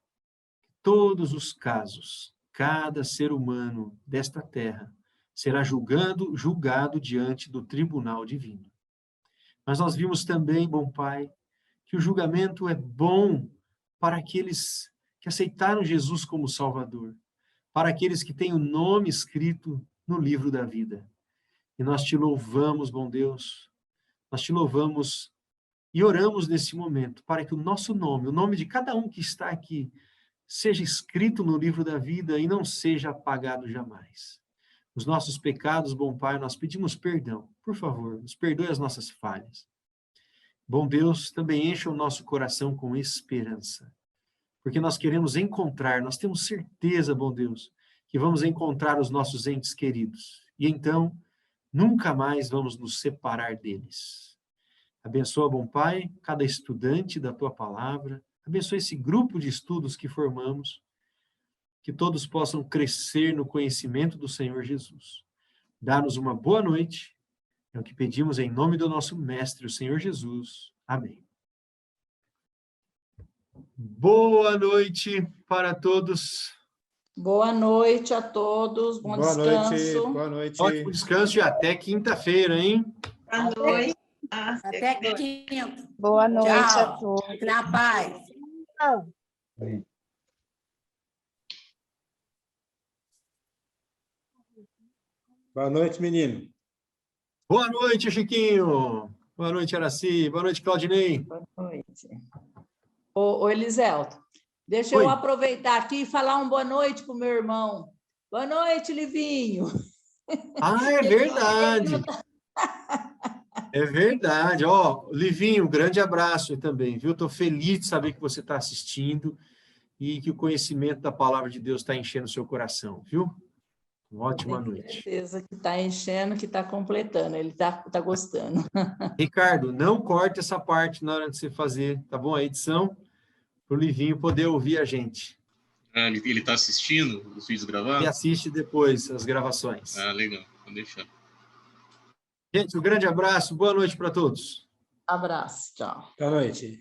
todos os casos, cada ser humano desta terra será julgado diante do tribunal divino. Mas nós vimos também, bom Pai, que o julgamento é bom para aqueles que aceitaram Jesus como Salvador, para aqueles que têm o nome escrito no livro da vida. E nós te louvamos, bom Deus, nós te louvamos e oramos nesse momento para que o nosso nome, o nome de cada um que está aqui, seja escrito no livro da vida e não seja apagado jamais. Os nossos pecados, bom Pai, nós pedimos perdão. Por favor, nos perdoe as nossas falhas. Bom Deus, também encha o nosso coração com esperança, porque nós queremos encontrar, nós temos certeza, bom Deus, que vamos encontrar os nossos entes queridos. E então, nunca mais vamos nos separar deles. Abençoa, bom Pai, cada estudante da Tua Palavra. Abençoa esse grupo de estudos que formamos, que todos possam crescer no conhecimento do Senhor Jesus. Dá-nos uma boa noite. É o que pedimos em nome do nosso Mestre, o Senhor Jesus. Amém. Boa noite para todos. Boa noite a todos, bom descanso. Boa noite. Ótimo descanso e até quinta-feira, hein? Boa noite. Até quinta. Boa noite a Tchau. todos. Na paz. Boa noite, menino. Boa noite, Chiquinho. Boa noite, Araci. Boa noite, Claudinei. Boa noite. Ô Eliselto, deixa Oi. eu aproveitar aqui e falar uma boa noite para o meu irmão. Boa noite, Livinho. Ah, é verdade. É verdade. Ó, Livinho, um grande abraço também, viu? Estou feliz de saber que você está assistindo e que o conhecimento da palavra de Deus está enchendo o seu coração, viu? Uma ótima Tenho noite. certeza que está enchendo, que está completando, ele está gostando. Ricardo, não corte essa parte na hora de você fazer, tá bom? A edição, para o Livinho poder ouvir a gente. Ah, ele está assistindo os vídeos E gravados? assiste depois as gravações. Ah, legal. Vou deixar. Gente, um grande abraço, boa noite para todos. Abraço, tchau. Boa noite.